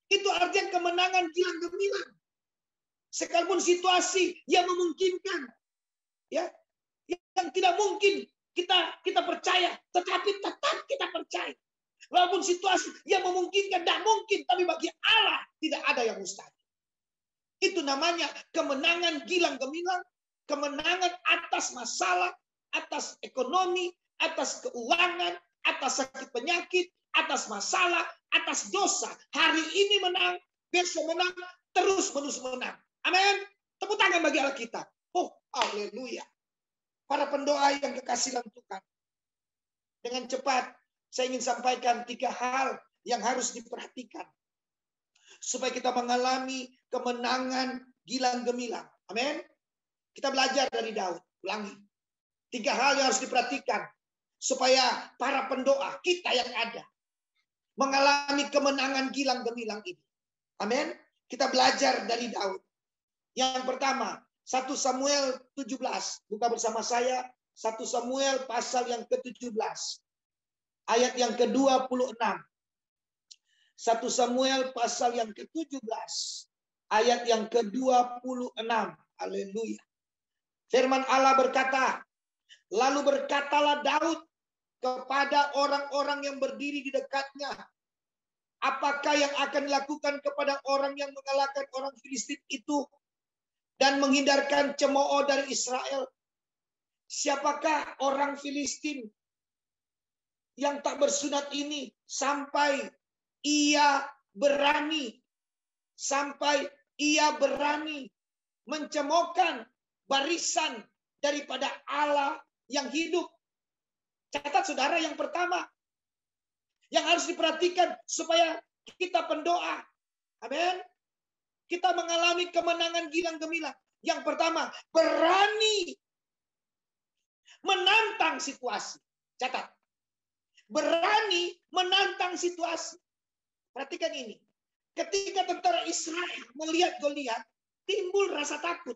Itu artinya kemenangan gilang gemilang. Sekalipun situasi yang memungkinkan. Ya, yang tidak mungkin kita percaya. Tetapi tetap kita percaya. Walaupun situasi yang memungkinkan, tidak mungkin. Tapi bagi Allah tidak ada yang mustahil. Itu namanya kemenangan gilang gemilang. Kemenangan atas masalah. atas ekonomi, atas keuangan, atas sakit penyakit, atas masalah, atas dosa. Hari ini menang, besok menang, terus-menerus menang. Amin. Tepuk tangan bagi Alkitab. Oh, haleluya. Para pendoa yang kekasih dalam Tuhan. Dengan cepat, saya ingin sampaikan 3 hal yang harus diperhatikan. Supaya kita mengalami kemenangan gilang gemilang. Amin. Kita belajar dari Daud. Ulangi. 3 hal yang harus diperhatikan. Supaya para pendoa, kita yang ada, mengalami kemenangan gilang gemilang ini. Amin. Kita belajar dari Daud. Yang pertama, 1 Samuel 17. Buka bersama saya 1 Samuel pasal yang ke-17. Ayat yang ke-26. 1 Samuel pasal yang ke-17. Ayat yang ke-26. Haleluya. Firman Allah berkata, lalu berkatalah Daud kepada orang-orang yang berdiri di dekatnya, apakah yang akan dilakukan kepada orang yang mengalahkan orang Filistin itu dan menghindarkan cemooh dari Israel? Siapakah orang Filistin yang tak bersunat ini sampai ia berani mencemoohkan barisan daripada Allah yang hidup? Catat saudara, yang pertama yang harus diperhatikan supaya kita pendoa, amin, kita mengalami kemenangan gilang gemilang. Yang pertama, berani menantang situasi. Catat. Berani menantang situasi. Perhatikan ini. Ketika tentara Israel melihat Goliat, timbul rasa takut.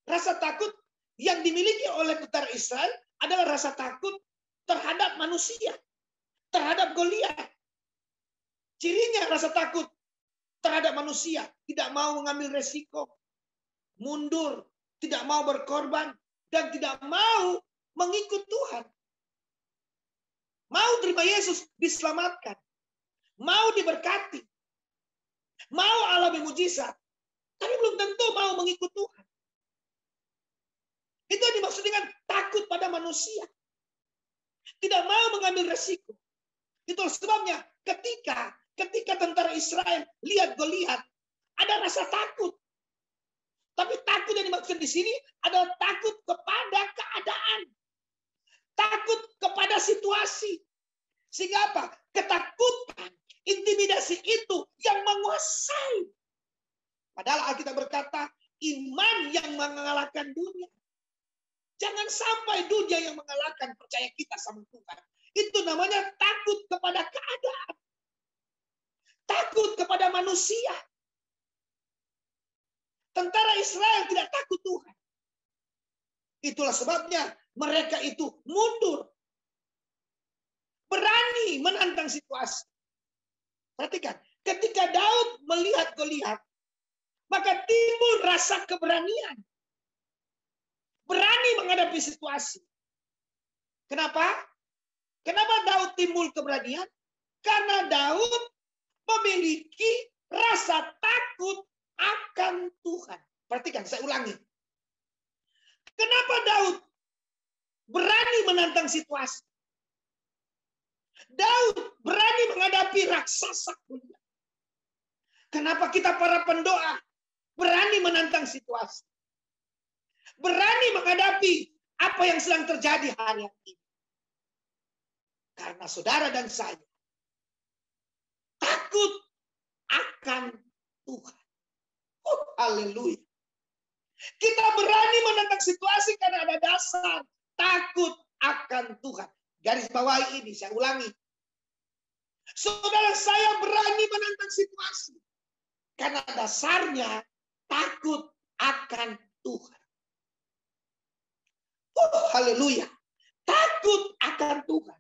Rasa takut yang dimiliki oleh tentara Israel adalah rasa takut terhadap manusia, terhadap Goliat. Cirinya rasa takut terhadap manusia, tidak mau mengambil resiko, mundur, tidak mau berkorban, dan tidak mau mengikut Tuhan. Mau terima Yesus, diselamatkan. Mau diberkati. Mau alami mujizat. Tapi belum tentu mau mengikut Tuhan. Itu yang dimaksud dengan takut pada manusia. Tidak mau mengambil resiko. Itu sebabnya ketika tentara Israel lihat Goliat, ada rasa takut. Tapi takut yang dimaksud di sini adalah takut kepada keadaan. Takut kepada situasi. Sehingga apa? Ketakutan, intimidasi itu yang menguasai. Padahal Alkitab berkata, iman yang mengalahkan dunia. Jangan sampai dunia yang mengalahkan percaya kita sama Tuhan. Itu namanya takut kepada keadaan. Takut kepada manusia. Tentara Israel tidak takut Tuhan. Itulah sebabnya mereka itu mundur. Berani menantang situasi. Perhatikan, ketika Daud melihat Goliat, maka timbul rasa keberanian. Berani menghadapi situasi. Kenapa? Kenapa Daud timbul keberanian? Karena Daud memiliki rasa takut akan Tuhan. Perhatikan, saya ulangi. Kenapa Daud berani menantang situasi? Daud berani menghadapi raksasa Goliat. Kenapa kita para pendoa berani menantang situasi? Berani menghadapi apa yang sedang terjadi hari ini. Karena saudara dan saya takut akan Tuhan. Oh, haleluya. Kita berani menentang situasi karena ada dasar takut akan Tuhan. Garis bawahi ini, saya ulangi. Saudara saya berani menentang situasi karena dasarnya takut akan Tuhan. Oh, haleluya. Takut akan Tuhan.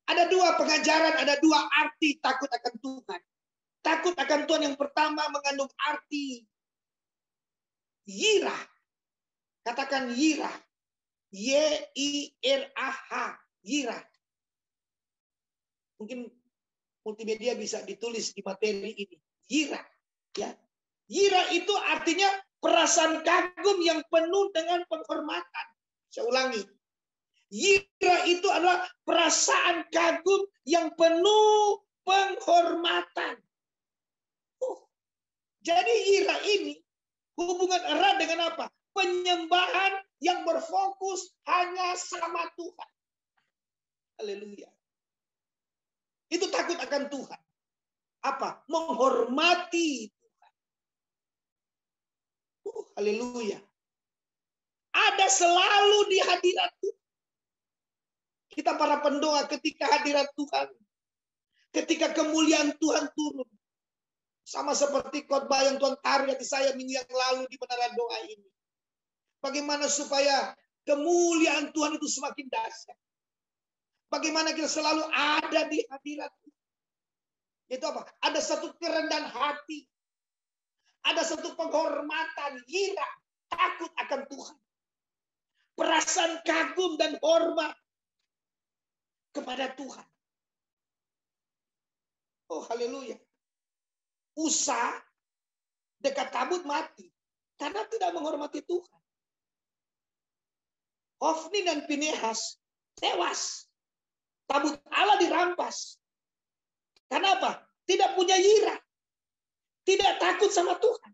Ada 2 pengajaran, ada 2 arti takut akan Tuhan. Takut akan Tuhan yang pertama mengandung arti yirah. Katakan yirah. Y-I-R-A-H. Yirah. Mungkin multimedia bisa ditulis di materi ini. Yirah. Ya. Yirah itu artinya Perasaan kagum yang penuh dengan penghormatan. Saya ulangi. Yira itu adalah perasaan kagum yang penuh penghormatan. Jadi ira ini hubungan erat dengan apa? Penyembahan yang berfokus hanya sama Tuhan. Haleluya. Itu takut akan Tuhan. Apa? Menghormati Tuhan. Haleluya. Ada selalu di hadirat Tuhan. Kita para pendoa ketika hadirat Tuhan, ketika kemuliaan Tuhan turun, sama seperti khotbah yang Tuhan taruh di saya minggu yang lalu di menara doa ini. Bagaimana supaya kemuliaan Tuhan itu semakin dahsyat. Bagaimana kita selalu ada di hadirat Tuhan. Itu apa? Ada satu kerendahan hati. Ada satu penghormatan, ira, takut akan Tuhan. Perasaan kagum dan hormat kepada Tuhan. Oh, haleluya. Usa dekat tabut mati karena tidak menghormati Tuhan. Hofni dan Pinehas tewas. Tabut Allah dirampas. Karena apa? Tidak punya ira. Tidak takut sama Tuhan.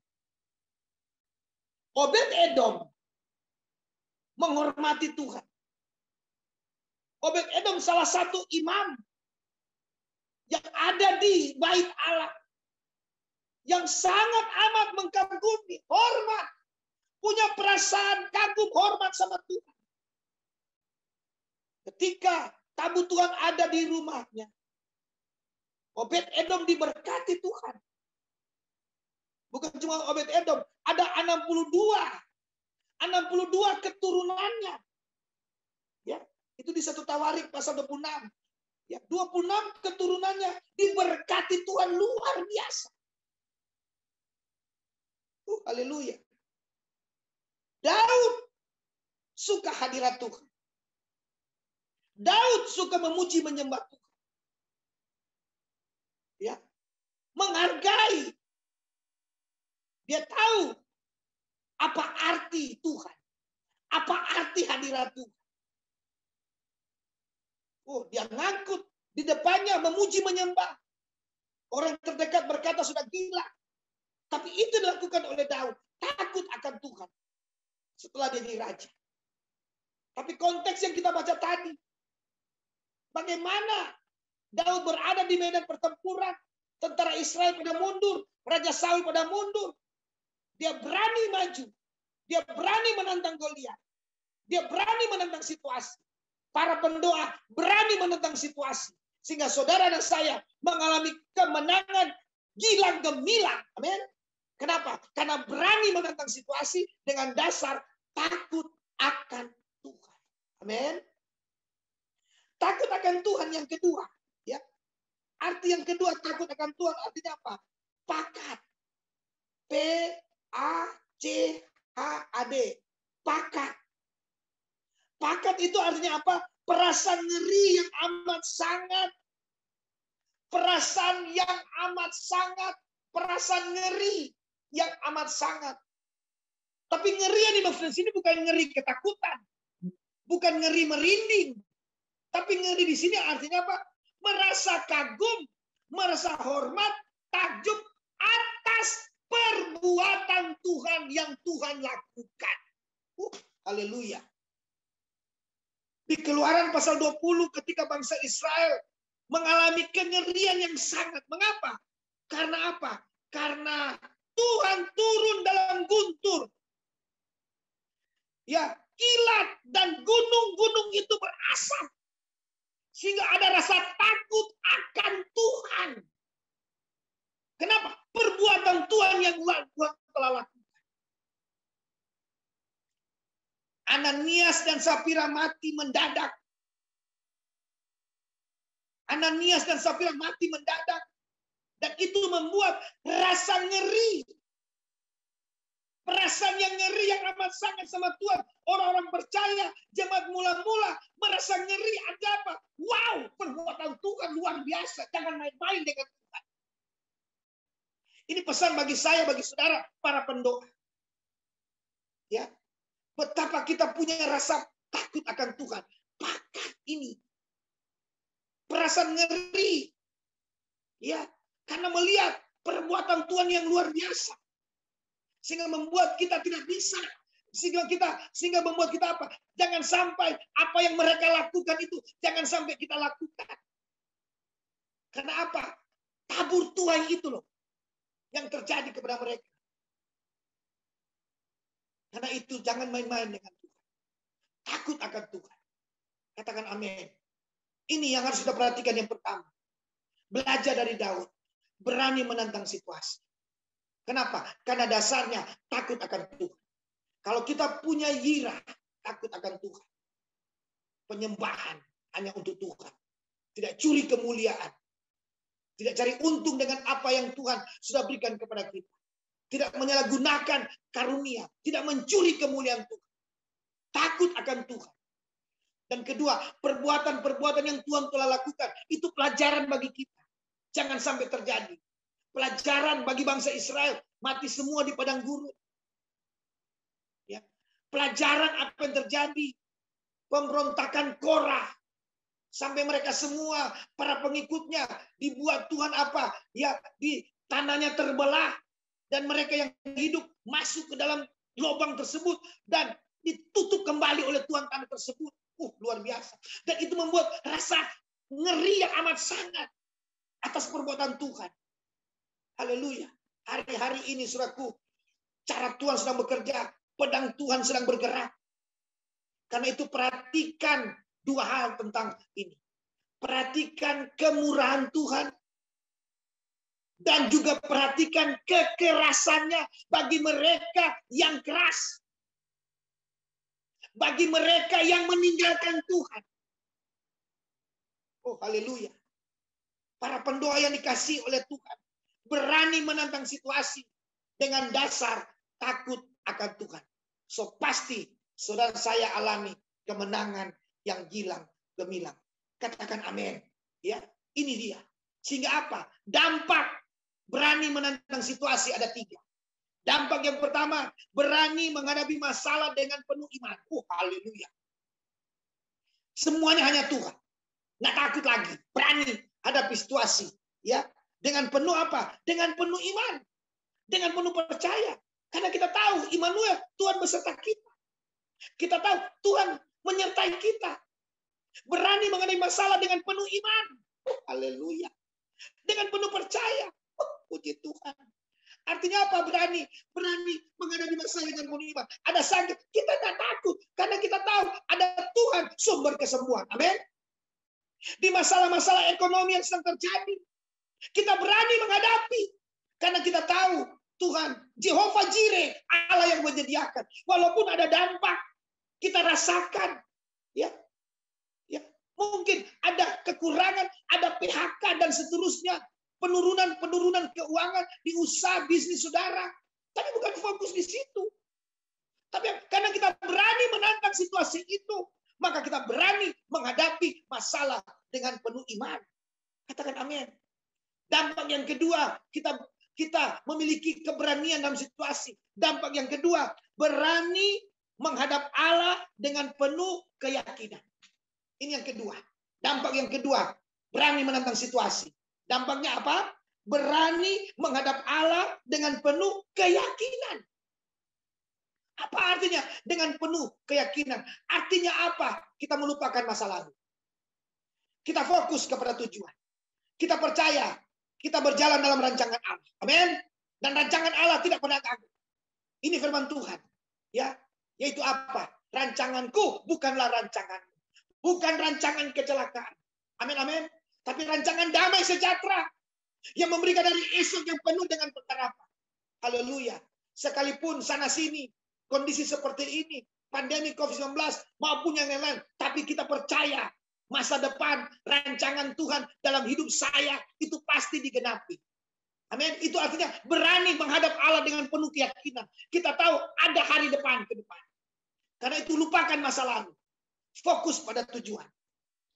Obed-Edom menghormati Tuhan. Obed-Edom salah satu imam yang ada di bait Allah. Yang sangat amat mengagumi, hormat. Punya perasaan kagum, hormat sama Tuhan. Ketika tabut Tuhan ada di rumahnya, Obed-Edom diberkati Tuhan. Bukan cuma Obed-Edom, ada 62 keturunannya. Ya, itu di 1 Tawarik pasal 26. Ya, 26 keturunannya diberkati Tuhan luar biasa. Haleluya. Daud suka hadirat Tuhan. Daud suka memuji menyembah Tuhan. Ya. Menghargai. Dia tahu apa arti Tuhan. Apa arti hadirat Tuhan. Oh, dia ngangkut di depannya memuji menyembah. Orang terdekat berkata sudah gila. Tapi itu dilakukan oleh Daud. Takut akan Tuhan. Setelah dia jadi raja. Tapi konteks yang kita baca tadi. Bagaimana Daud berada di medan pertempuran. Tentara Israel pada mundur. Raja Saul pada mundur. Dia berani maju. Dia berani menantang Goliat. Dia berani menantang situasi. Para pendoa berani menentang situasi. Sehingga saudara dan saya mengalami kemenangan gilang gemilang. Amin. Kenapa? Karena berani menentang situasi dengan dasar takut akan Tuhan. Amin. Takut akan Tuhan yang kedua. Ya. Arti yang kedua takut akan Tuhan artinya apa? Pakat. P-A-C-H-A-D. Pakat. Pakat itu artinya apa? Perasaan ngeri yang amat sangat. Perasaan yang amat sangat. Perasaan ngeri yang amat sangat. Tapi ngeri yang dimaksud di sini bukan ngeri ketakutan. Bukan ngeri merinding. Tapi ngeri di sini artinya apa? Merasa kagum, merasa hormat, takjub atas perbuatan Tuhan yang Tuhan lakukan. Haleluya. Di Keluaran pasal 20 ketika bangsa Israel mengalami kengerian yang sangat. Mengapa? Karena apa? Karena Tuhan turun dalam guntur. Ya, kilat dan gunung-gunung itu berasap. Sehingga ada rasa takut akan Tuhan. Kenapa? Perbuatan Tuhan yang Tuhan telah lakukan. Ananias dan Safira mati mendadak. Ananias dan Safira mati mendadak. Dan itu membuat rasa ngeri. Perasaan yang ngeri yang amat sangat sama Tuhan. Orang-orang percaya, jemaat mula-mula merasa ngeri. Ada apa? Wow, perbuatan Tuhan luar biasa. Jangan main-main dengan Tuhan. Ini pesan bagi saya, bagi saudara, para pendoa. Ya, betapa kita punya rasa takut akan Tuhan. Pakat ini perasaan ngeri. Ya, karena melihat perbuatan Tuhan yang luar biasa. Sehingga membuat kita tidak bisa. Sehingga membuat kita apa? Jangan sampai apa yang mereka lakukan itu jangan sampai kita lakukan. Karena apa? Tabur tuai itu loh yang terjadi kepada mereka. Karena itu jangan main-main dengan Tuhan. Takut akan Tuhan. Katakan amin. Ini yang harus kita perhatikan yang pertama. Belajar dari Daud. Berani menantang situasi. Kenapa? Karena dasarnya takut akan Tuhan. Kalau kita punya yirah, takut akan Tuhan. Penyembahan hanya untuk Tuhan. Tidak curi kemuliaan. Tidak cari untung dengan apa yang Tuhan sudah berikan kepada kita. Tidak menyalahgunakan karunia. Tidak mencuri kemuliaan Tuhan. Takut akan Tuhan. Dan kedua, perbuatan-perbuatan yang Tuhan telah lakukan. Itu pelajaran bagi kita. Jangan sampai terjadi. Pelajaran bagi bangsa Israel. Mati semua di padang gurun. Ya. Pelajaran apa yang terjadi. Pemberontakan Korah. Sampai mereka semua, para pengikutnya, dibuat Tuhan apa? Ya, di tanahnya terbelah. Dan mereka yang hidup masuk ke dalam lubang tersebut. Dan ditutup kembali oleh Tuhan tanah tersebut. Luar biasa. Dan itu membuat rasa ngeri yang amat sangat atas perbuatan Tuhan. Haleluya. Hari-hari ini, saudaraku, cara Tuhan sedang bekerja, pedang Tuhan sedang bergerak. Karena itu perhatikan dua hal tentang ini. Perhatikan kemurahan Tuhan. Dan juga perhatikan kekerasannya bagi mereka yang keras. Bagi mereka yang meninggalkan Tuhan. Oh, haleluya. Para pendoa yang dikasihi oleh Tuhan. Berani menantang situasi. Dengan dasar takut akan Tuhan. So, pasti saudara saya alami kemenangan yang gilang gemilang. Katakan amin. Ya, ini dia. Sehingga apa? Dampak berani menantang situasi ada 3. Dampak yang pertama, berani menghadapi masalah dengan penuh iman. Haleluya. Semuanya hanya Tuhan. Nggak takut lagi. Berani hadapi situasi. Ya, dengan penuh apa? Dengan penuh iman. Dengan penuh percaya. Karena kita tahu, Immanuel, Tuhan beserta kita. Kita tahu, Tuhan menyertai kita. Berani menghadapi masalah dengan penuh iman. Haleluya. Dengan penuh percaya. Puji Tuhan. Artinya apa berani? Berani menghadapi masalah dengan penuh iman. Ada sakit, kita nggak takut. Karena kita tahu ada Tuhan sumber kesembuhan. Amin. Di masalah-masalah ekonomi yang sedang terjadi. Kita berani menghadapi. Karena kita tahu Tuhan, Jehovah Jireh, Allah yang menyediakan. Walaupun ada dampak, kita rasakan. Ya, mungkin ada kekurangan, ada PHK dan seterusnya. Penurunan keuangan di usaha bisnis saudara. Tapi bukan fokus di situ. Tapi karena kita berani menantang situasi itu, maka kita berani menghadapi masalah dengan penuh iman. Katakan amin. Dampak yang kedua, kita memiliki keberanian dalam situasi. Dampak yang kedua, berani menghadap Allah dengan penuh keyakinan. Ini yang kedua. Dampak yang kedua, berani menantang situasi. Dampaknya apa? Berani menghadap Allah dengan penuh keyakinan. Apa artinya dengan penuh keyakinan? Artinya apa? Kita melupakan masa lalu. Kita fokus kepada tujuan. Kita percaya kita berjalan dalam rancangan Allah. Amin. Dan rancangan Allah tidak pernah gagal. Ini firman Tuhan. Ya, yaitu apa? Rancanganku bukanlah rancanganmu. Bukan rancangan kecelakaan. Amin, amin. Tapi rancangan damai sejahtera yang memberikan dari esok yang penuh dengan pengharapan. Haleluya. Sekalipun sana sini kondisi seperti ini, pandemi COVID-19 maupun yang lain, tapi kita percaya masa depan rancangan Tuhan dalam hidup saya itu pasti digenapi. Amin. Itu artinya berani menghadap Allah dengan penuh keyakinan. Kita tahu ada hari depan ke depan. Karena itu lupakan masa lalu. Fokus pada tujuan.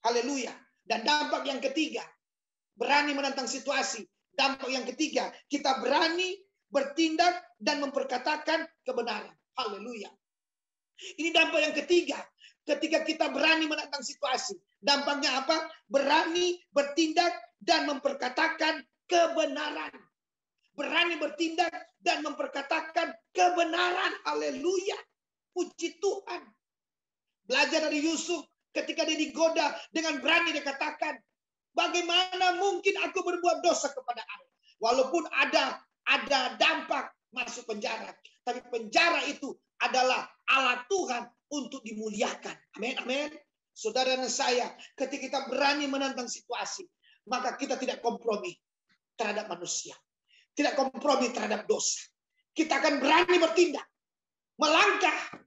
Haleluya. Dan dampak yang ketiga, berani menantang situasi. Dampak yang ketiga, kita berani bertindak dan memperkatakan kebenaran. Haleluya. Ini dampak yang ketiga. Ketika kita berani menantang situasi. Dampaknya apa? Berani bertindak dan memperkatakan kebenaran. Berani bertindak dan memperkatakan kebenaran. Haleluya. Puji Tuhan. Belajar dari Yusuf ketika dia digoda dengan berani dia katakan, bagaimana mungkin aku berbuat dosa kepada Allah? Walaupun ada dampak masuk penjara, tapi penjara itu adalah alat Tuhan untuk dimuliakan. Amin, amin. Saudara dan saya, ketika kita berani menantang situasi, maka kita tidak kompromi terhadap manusia. Tidak kompromi terhadap dosa. Kita akan berani bertindak, melangkah,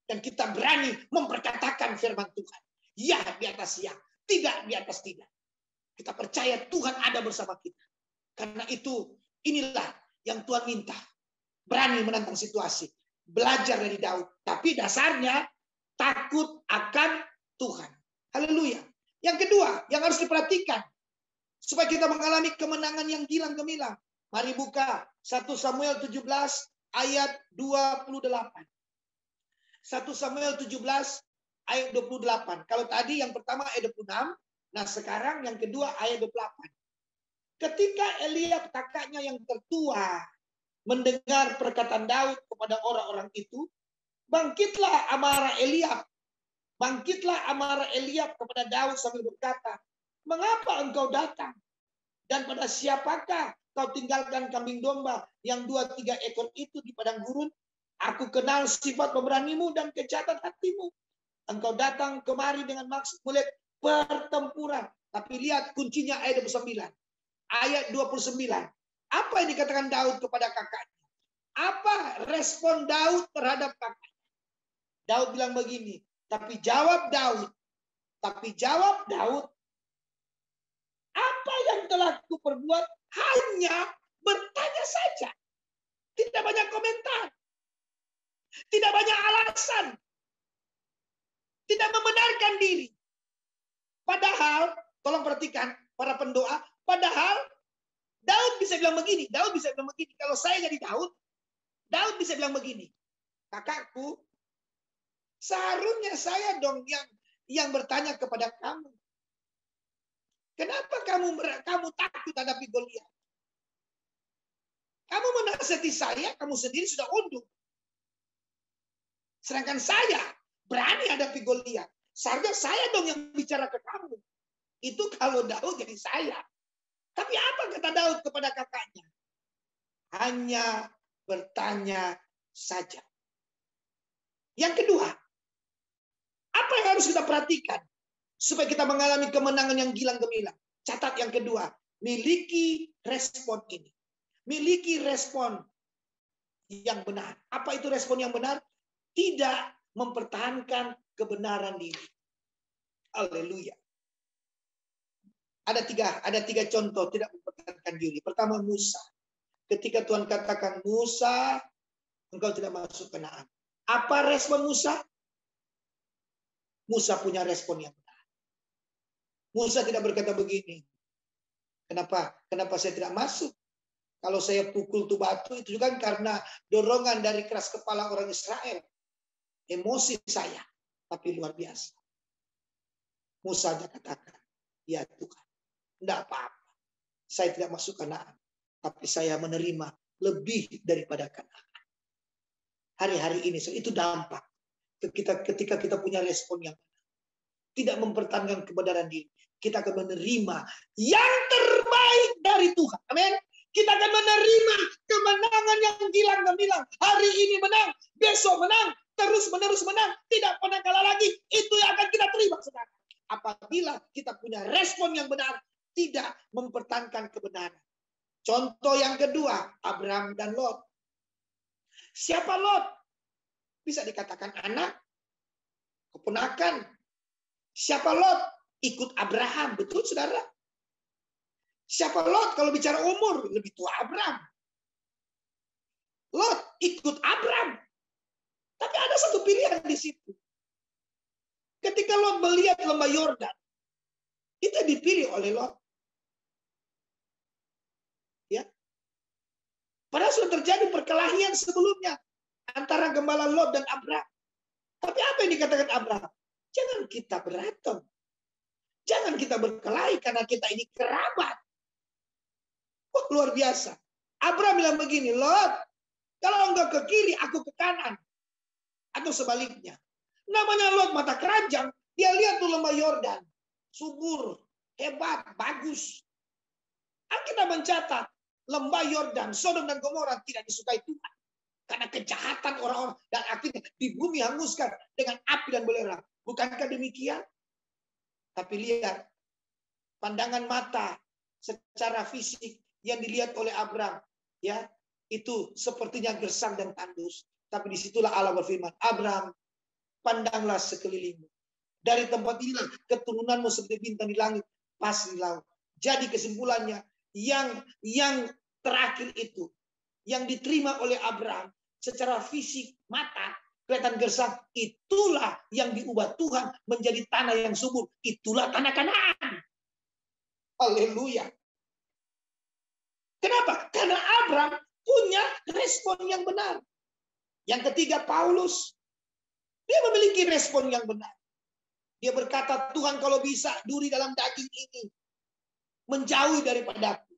dan kita berani memperkatakan firman Tuhan. Ya di atas ya, tidak di atas tidak. Kita percaya Tuhan ada bersama kita. Karena itu, inilah yang Tuhan minta. Berani menantang situasi. Belajar dari Daud. Tapi dasarnya, takut akan Tuhan. Haleluya. Yang kedua, yang harus diperhatikan. Supaya kita mengalami kemenangan yang gilang gemilang. Mari buka 1 Samuel 17 ayat 28. 1 Samuel 17 ayat 28. Kalau tadi yang pertama ayat 26, nah sekarang yang kedua ayat 28. Ketika Eliab kakaknya yang tertua mendengar perkataan Daud kepada orang-orang itu, bangkitlah amarah Eliab. Bangkitlah amarah Eliab kepada Daud sambil berkata, mengapa engkau datang? Dan pada siapakah kau tinggalkan kambing domba yang 2-3 ekor itu di padang gurun? Aku kenal sifat pemberanimu dan kejahatan hatimu. Engkau datang kemari dengan maksud melihat pertempuran. Tapi lihat kuncinya ayat 29. Ayat 29. Apa yang dikatakan Daud kepada kakaknya? Apa respon Daud terhadap kakaknya? Daud bilang begini. Tapi jawab Daud. Apa yang telah kuperbuat? Hanya bertanya saja. Tidak banyak komentar. Tidak banyak alasan. Tidak membenarkan diri. Padahal, tolong perhatikan para pendoa, padahal Daud bisa bilang begini. Kalau saya jadi Daud bisa bilang begini. Kakakku, seharusnya saya dong yang bertanya kepada kamu. Kenapa kamu takut hadapi Goliat? Kamu menasihati saya, kamu sendiri sudah undur. Sedangkan saya berani hadapi Goliat. Seharusnya saya dong yang bicara ke kamu. Itu kalau Daud jadi saya. Tapi apa kata Daud kepada kakaknya? Hanya bertanya saja. Yang kedua, apa yang harus kita perhatikan supaya kita mengalami kemenangan yang gilang gemilang? Catat yang kedua, miliki respon ini. Miliki respon yang benar. Apa itu respon yang benar? Tidak mempertahankan kebenaran diri. Haleluya. Ada tiga contoh tidak mempertahankan diri. Pertama Musa. Ketika Tuhan katakan, Musa, engkau tidak masuk Kanaan. Apa respon Musa? Musa punya respon yang benar. Musa tidak berkata begini. Kenapa saya tidak masuk? Kalau saya pukul tuh batu, itu juga karena dorongan dari keras kepala orang Israel. Emosi saya. Tapi luar biasa. Musa katakan, ya Tuhan, tidak apa-apa. Saya tidak masuk Kanaan. Tapi saya menerima lebih daripada Kanaan. Hari-hari ini, itu dampak. Ketika kita punya respon yang benar. Tidak mempertahankan kebenaran diri. Kita akan menerima yang terbaik dari Tuhan. Amin. Kita akan menerima kemenangan yang gilang gemilang. Hari ini menang, besok menang, terus-menerus menang. Tidak pernah kalah lagi. Itu yang akan kita terima, saudara. Apabila kita punya respon yang benar, tidak mempertahankan kebenaran. Contoh yang kedua, Abraham dan Lot. Siapa Lot? Bisa dikatakan anak, keponakan. Siapa Lot? Ikut Abraham. Betul, saudara? Siapa Lot? Kalau bicara umur, lebih tua Abraham. Lot ikut Abraham. Tapi ada satu pilihan di situ. Ketika Lot melihat lembah Yordan, itu dipilih oleh Lot. Ya. Padahal sudah terjadi perkelahian sebelumnya antara gembala Lot dan Abraham. Tapi apa yang dikatakan Abraham? Jangan kita berantem. Jangan kita berkelahi karena kita ini kerabat. Wah, luar biasa. Abraham bilang begini, Lot, kalau engkau ke kiri, aku ke kanan. Atau sebaliknya. Namanya Lot mata keranjang, dia lihat tuh lembah Yordan. Subur, hebat, bagus. Alkitab mencatat, lembah Yordan, Sodom dan Gomora tidak disukai Tuhan. Karena kejahatan orang-orang dan akhirnya di bumi hanguskan dengan api dan belerang. Bukankah demikian? Tapi lihat, pandangan mata secara fisik yang dilihat oleh Abraham, ya, itu sepertinya gersang dan tandus. Tapi disitulah Allah berfirman, Abraham, pandanglah sekelilingmu. Dari tempat inilah keturunanmu seperti bintang di langit, pas di laut. Jadi kesimpulannya, yang terakhir itu, yang diterima oleh Abraham secara fisik mata, kelihatan gersang, itulah yang diubah Tuhan menjadi tanah yang subur. Itulah tanah Kanaan. Haleluya. Kenapa? Karena Abraham punya respon yang benar. Yang ketiga, Paulus. Dia memiliki respon yang benar. Dia berkata, Tuhan kalau bisa duri dalam daging ini menjauhi daripadaku.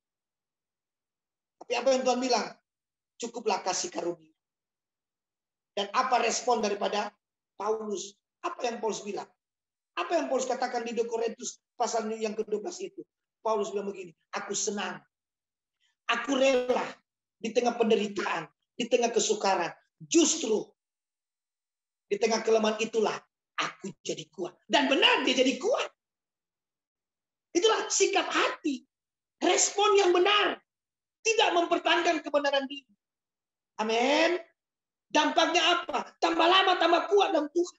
Tapi apa yang Tuhan bilang? Cukuplah kasih karunia. Dan apa respon daripada Paulus? Apa yang Paulus bilang? Apa yang Paulus katakan di 2 Korintus pasal yang ke-12 itu? Paulus bilang begini, aku senang. Aku rela di tengah penderitaan, di tengah kesukaran. Justru di tengah kelemahan itulah aku jadi kuat. Dan benar dia jadi kuat. Itulah sikap hati. Respon yang benar. Tidak mempertahankan kebenaran diri. Amin. Dampaknya apa? Tambah lama tambah kuat dalam Tuhan.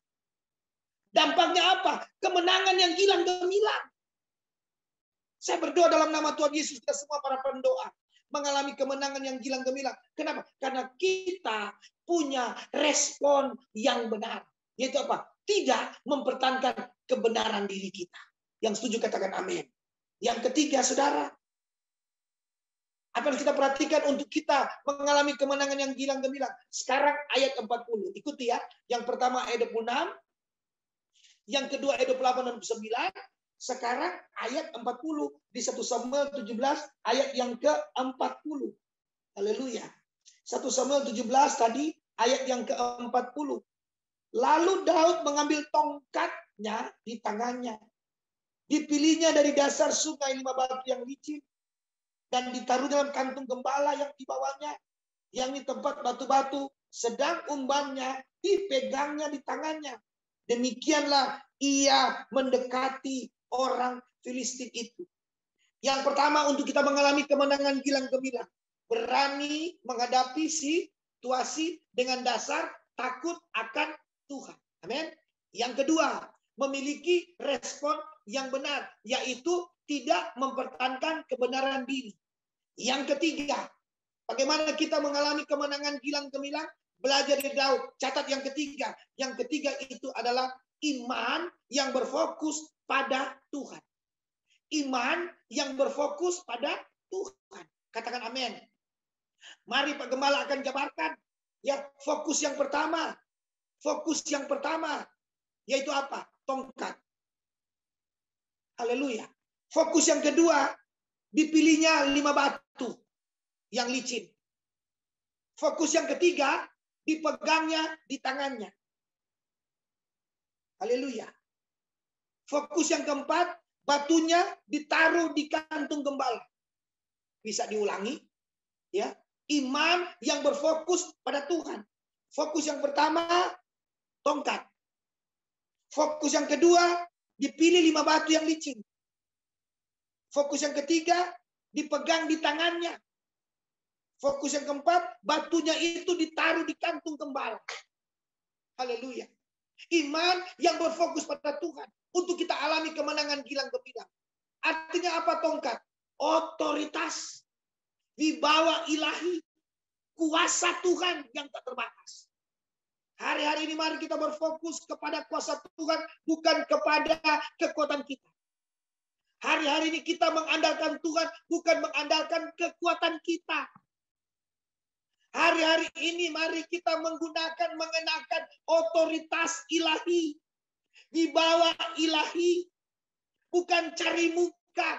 Dampaknya apa? Kemenangan yang gilang gemilang. Saya berdoa dalam nama Tuhan Yesus, kita semua para pendoa mengalami kemenangan yang gilang gemilang. Kenapa? Karena kita punya respon yang benar. Yaitu apa? Tidak mempertahankan kebenaran diri kita. Yang setuju katakan amin. Yang ketiga, saudara, apa yang kita perhatikan untuk kita mengalami kemenangan yang gilang gemilang. Sekarang ayat 40. Ikuti ya. Yang pertama ayat 26. Yang kedua ayat 28 dan 29. Sekarang ayat 40 di 1 Samuel 17 ayat yang ke-40. Haleluya. 1 Samuel 17 tadi ayat yang ke-40. Lalu Daud mengambil tongkatnya di tangannya. Dipilihnya dari dasar sungai 5 batu yang licin. Dan ditaruh dalam kantung gembala yang dibawanya. Yang di tempat batu-batu. Sedang umbannya dipegangnya di tangannya. Demikianlah ia mendekati orang Filistin itu. Yang pertama untuk kita mengalami kemenangan gilang gemilang. Berani menghadapi situasi dengan dasar takut akan Tuhan. Amin. Yang kedua, memiliki respon yang benar. Yaitu tidak mempertahankan kebenaran diri. Yang ketiga, bagaimana kita mengalami kemenangan gilang gemilang? Belajar dari Daud. Catat yang ketiga. Yang ketiga itu adalah iman yang berfokus pada Tuhan. Iman yang berfokus pada Tuhan. Katakan amin. Mari Pak Gembala akan jabarkan. Ya, fokus yang pertama. Fokus yang pertama. Yaitu apa? Tongkat. Haleluya. Fokus yang kedua. Dipilihnya 5 batu yang licin. Fokus yang ketiga. Dipegangnya di tangannya. Haleluya. Fokus yang keempat, batunya ditaruh di kantung gembala. Bisa diulangi, ya. Iman yang berfokus pada Tuhan. Fokus yang pertama, tongkat. Fokus yang kedua, dipilih 5 batu yang licin. Fokus yang ketiga, dipegang di tangannya. Fokus yang keempat, batunya itu ditaruh di kantung gembala. Haleluya. Iman yang berfokus pada Tuhan. Untuk kita alami kemenangan gilang gemilang. Artinya apa tongkat? Otoritas. Wibawa ilahi. Kuasa Tuhan yang tak terbatas. Hari-hari ini mari kita berfokus kepada kuasa Tuhan. Bukan kepada kekuatan kita. Hari-hari ini kita mengandalkan Tuhan. Bukan mengandalkan kekuatan kita. Hari-hari ini mari kita mengenakan otoritas ilahi, wibawa ilahi, bukan cari muka,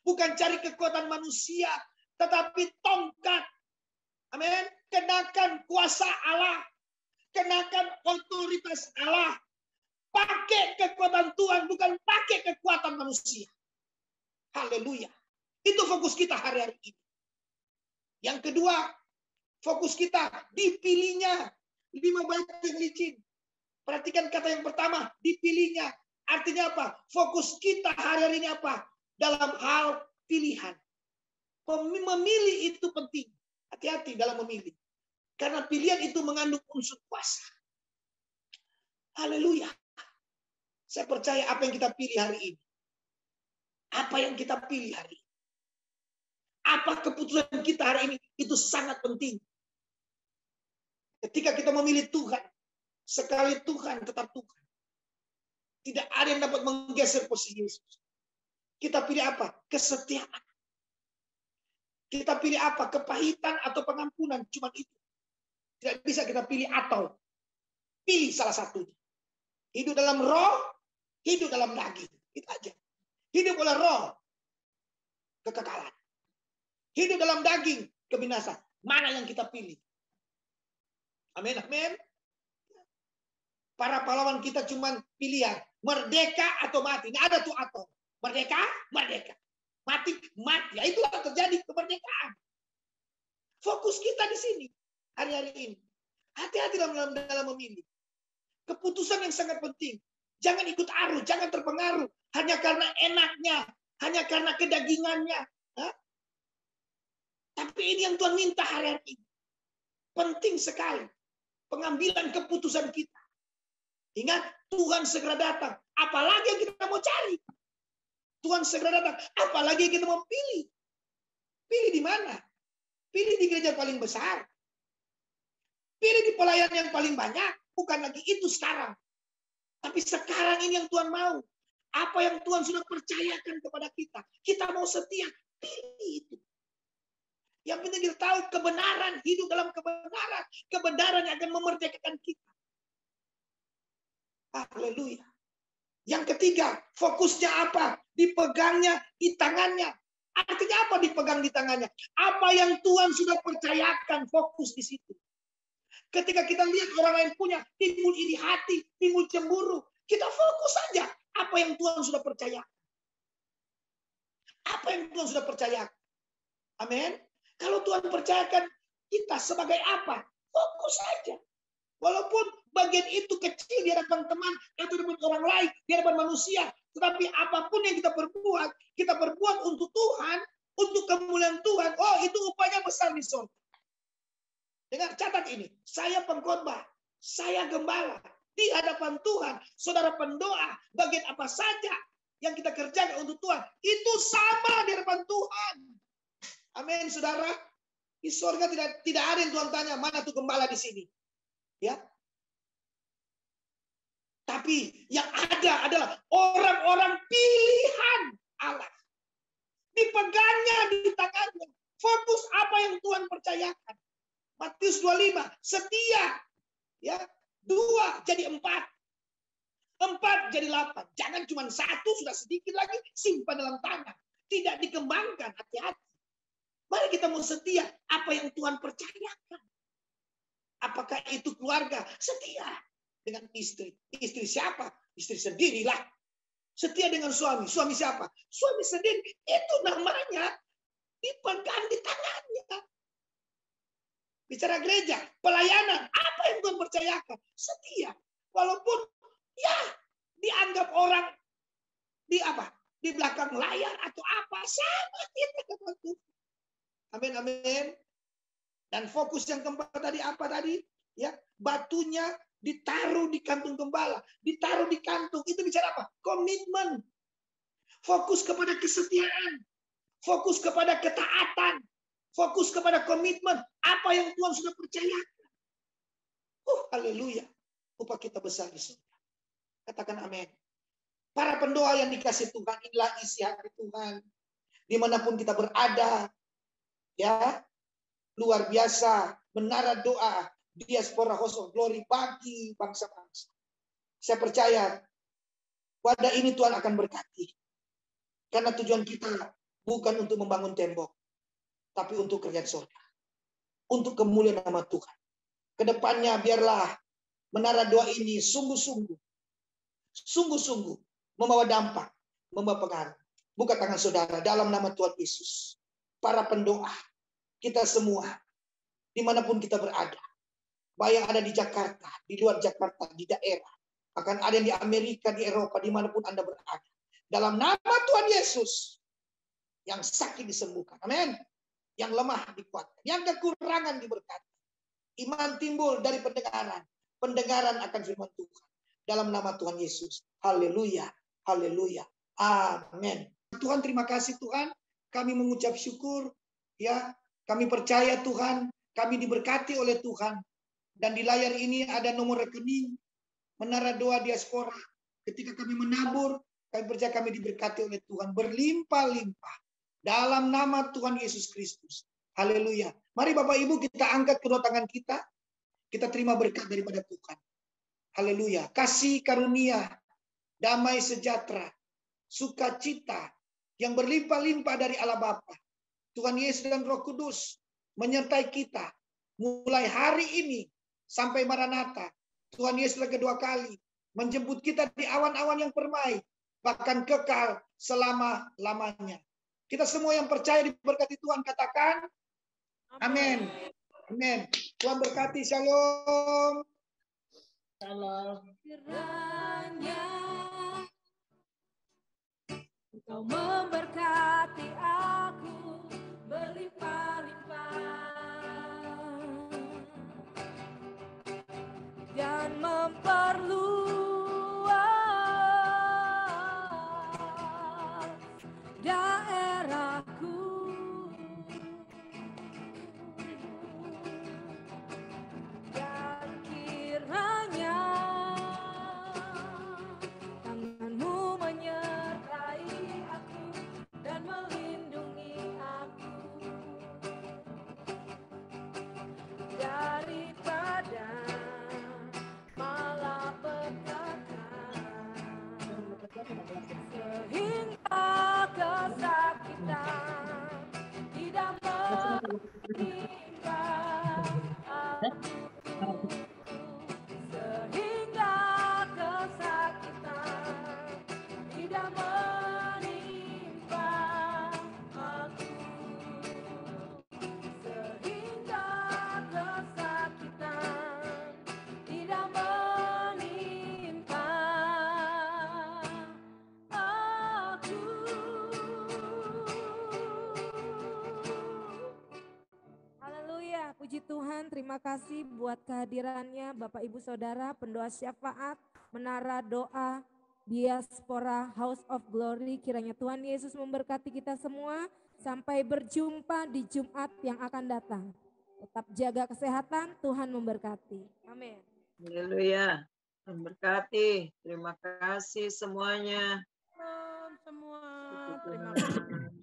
bukan cari kekuatan manusia, tetapi tongkat. Amin. Kenakan kuasa Allah, kenakan otoritas Allah. Pakai kekuatan Tuhan, bukan pakai kekuatan manusia. Haleluya. Itu fokus kita hari-hari ini. Yang kedua, fokus kita dipilihnya 5 bait yang licin. Perhatikan kata yang pertama, dipilihnya. Artinya apa? Fokus kita hari-hari ini apa? Dalam hal pilihan. Memilih itu penting. Hati-hati dalam memilih. Karena pilihan itu mengandung unsur kuasa. Haleluya. Saya percaya apa yang kita pilih hari ini. Apa yang kita pilih hari ini. Apa keputusan kita hari ini. Itu sangat penting. Ketika kita memilih Tuhan. Sekali Tuhan tetap Tuhan. Tidak ada yang dapat menggeser posisi Yesus. Kita pilih apa? Kesetiaan. Kita pilih apa? Kepahitan atau pengampunan. Cuma itu. Tidak bisa kita pilih atau. Pilih salah satunya. Hidup dalam roh. Hidup dalam daging. Itu aja. Hidup oleh roh. Kekekalan. Hidup dalam daging. Kebinasan. Mana yang kita pilih? Amin. Amin. Para pahlawan kita cuma pilihan. Merdeka atau mati. Nggak ada tuh atau. Merdeka, merdeka. Mati, mati. Ya itulah terjadi kemerdekaan. Fokus kita di sini. Hari-hari ini. Hati-hati dalam memilih. Keputusan yang sangat penting. Jangan ikut arus. Jangan terpengaruh. Hanya karena enaknya. Hanya karena kedagingannya. Hah? Tapi ini yang Tuhan minta hari-hari ini. Penting sekali. Pengambilan keputusan kita. Ingat, Tuhan segera datang. Apalagi yang kita mau cari. Tuhan segera datang. Apalagi yang kita mau pilih. Pilih di mana? Pilih di gereja paling besar. Pilih di pelayanan yang paling banyak. Bukan lagi itu sekarang. Tapi sekarang ini yang Tuhan mau. Apa yang Tuhan sudah percayakan kepada kita. Kita mau setia. Pilih itu. Yang penting kita tahu kebenaran. Hidup dalam kebenaran. Kebenaran yang akan memerdekakan kita. Haleluya. Yang ketiga, fokusnya apa? Dipegangnya di tangannya. Artinya apa dipegang di tangannya? Apa yang Tuhan sudah percayakan, fokus di situ. Ketika kita lihat orang lain punya, timbul iri hati, timbul cemburu. Kita fokus saja apa yang Tuhan sudah percayakan. Apa yang Tuhan sudah percayakan. Amin. Kalau Tuhan percayakan kita sebagai apa? Fokus saja. Walaupun bagian itu kecil di hadapan teman atau di hadapan orang lain, di hadapan manusia. Tetapi apapun yang kita perbuat untuk Tuhan, untuk kemuliaan Tuhan. Oh, itu upahnya besar di surga. Dengar, catat ini. Saya pengkhotbah, saya gembala. Di hadapan Tuhan, saudara pendoa, bagian apa saja yang kita kerjakan untuk Tuhan, itu sama di hadapan Tuhan. Amin, saudara. Di surga tidak ada yang Tuhan tanya, mana tuh gembala di sini. Ya. Tapi yang ada adalah orang-orang pilihan Allah. Dipegangnya di tangannya. Fokus apa yang Tuhan percayakan. Matius 25, setia. Ya, 2 jadi 4. 4 jadi 8. Jangan cuma 1 sudah sedikit lagi simpan dalam tangan. Tidak dikembangkan, hati-hati. Mari kita mau setia apa yang Tuhan percayakan. Apakah itu keluarga? Setia dengan istri. Istri siapa? Istri sendirilah. Setia dengan suami. Suami siapa? Suami sendiri. Itu namanya dipegang di tangannya. Bicara gereja, pelayanan, apa yang Tuhan percayakan? Setia. Walaupun ya dianggap orang di belakang layar atau apa, sama kita kepada Tuhan. Amin, amin. Dan fokus yang keempat tadi apa tadi? Ya, batunya ditaruh di kantung gembala, ditaruh di kantung. Itu bicara apa? Komitmen. Fokus kepada kesetiaan. Fokus kepada ketaatan. Fokus kepada komitmen. Apa yang Tuhan sudah percayakan. Haleluya. Upah kita besar di surga. Katakan amin. Para pendoa yang dikasih Tuhan, inilah isi hati Tuhan. Dimanapun kita berada. Ya, luar biasa. menara doa diaspora House of Glory bagi bangsa-bangsa. Saya percaya wadah ini Tuhan akan berkati. Karena tujuan kita bukan untuk membangun tembok, tapi untuk kerjaan surga. Untuk kemuliaan nama Tuhan. Kedepannya biarlah menara doa ini sungguh-sungguh membawa dampak, membawa pengaruh. Buka tangan saudara dalam nama Tuhan Yesus. Para pendoa, kita semua, dimanapun kita berada, baik yang ada di Jakarta, di luar Jakarta, di daerah, akan ada yang di Amerika, di Eropa, dimanapun Anda berada. Dalam nama Tuhan Yesus, yang sakit disembuhkan. Amin. Yang lemah dikuatkan, yang kekurangan diberkati. Iman timbul dari pendengaran. Pendengaran akan firman Tuhan. Dalam nama Tuhan Yesus. Haleluya. Haleluya. Amin. Tuhan, terima kasih Tuhan. Kami mengucap syukur. Ya, kami percaya Tuhan. Kami diberkati oleh Tuhan. Dan di layar ini ada nomor rekening Menara Doa Diaspora. Ketika kami menabur, kami percaya kami diberkati oleh Tuhan. Berlimpah-limpah. Dalam nama Tuhan Yesus Kristus. Haleluya. Mari Bapak Ibu kita angkat kedua tangan kita. Kita terima berkat daripada Tuhan. Haleluya. Kasih karunia, damai sejahtera, sukacita yang berlimpah-limpah dari Allah Bapa, Tuhan Yesus dan Roh Kudus menyertai kita mulai hari ini sampai Maranatha. Tuhan Yesus kedua kali menjemput kita di awan-awan yang permai, bahkan kekal selama-lamanya. Kita semua yang percaya diberkati Tuhan katakan amin. Amin. Tuhan berkati. Shalom. Shalom. Kiranya Engkau memberkati aku berlimpah-limpah dan memperluas daerahku. Dan kiranya tanganmu menyertai aku dan melindungi aku daripada malapetaka sehingga kesakitan tidak menimpa aku. Sehingga kesakitan tidak menimpa aku. Sehingga kesakitan tidak menimpa aku. Haleluya, puji Tuhan, terima kasih buat kehadirannya Bapak Ibu Saudara, pendoa syafaat, menara doa, diaspora House of Glory. Kiranya Tuhan Yesus memberkati kita semua, sampai berjumpa di Jumat yang akan datang. Tetap jaga kesehatan, Tuhan memberkati. Amin. Haleluya. Tuhan berkati. Terima kasih semuanya. Shalom semua, terima kasih.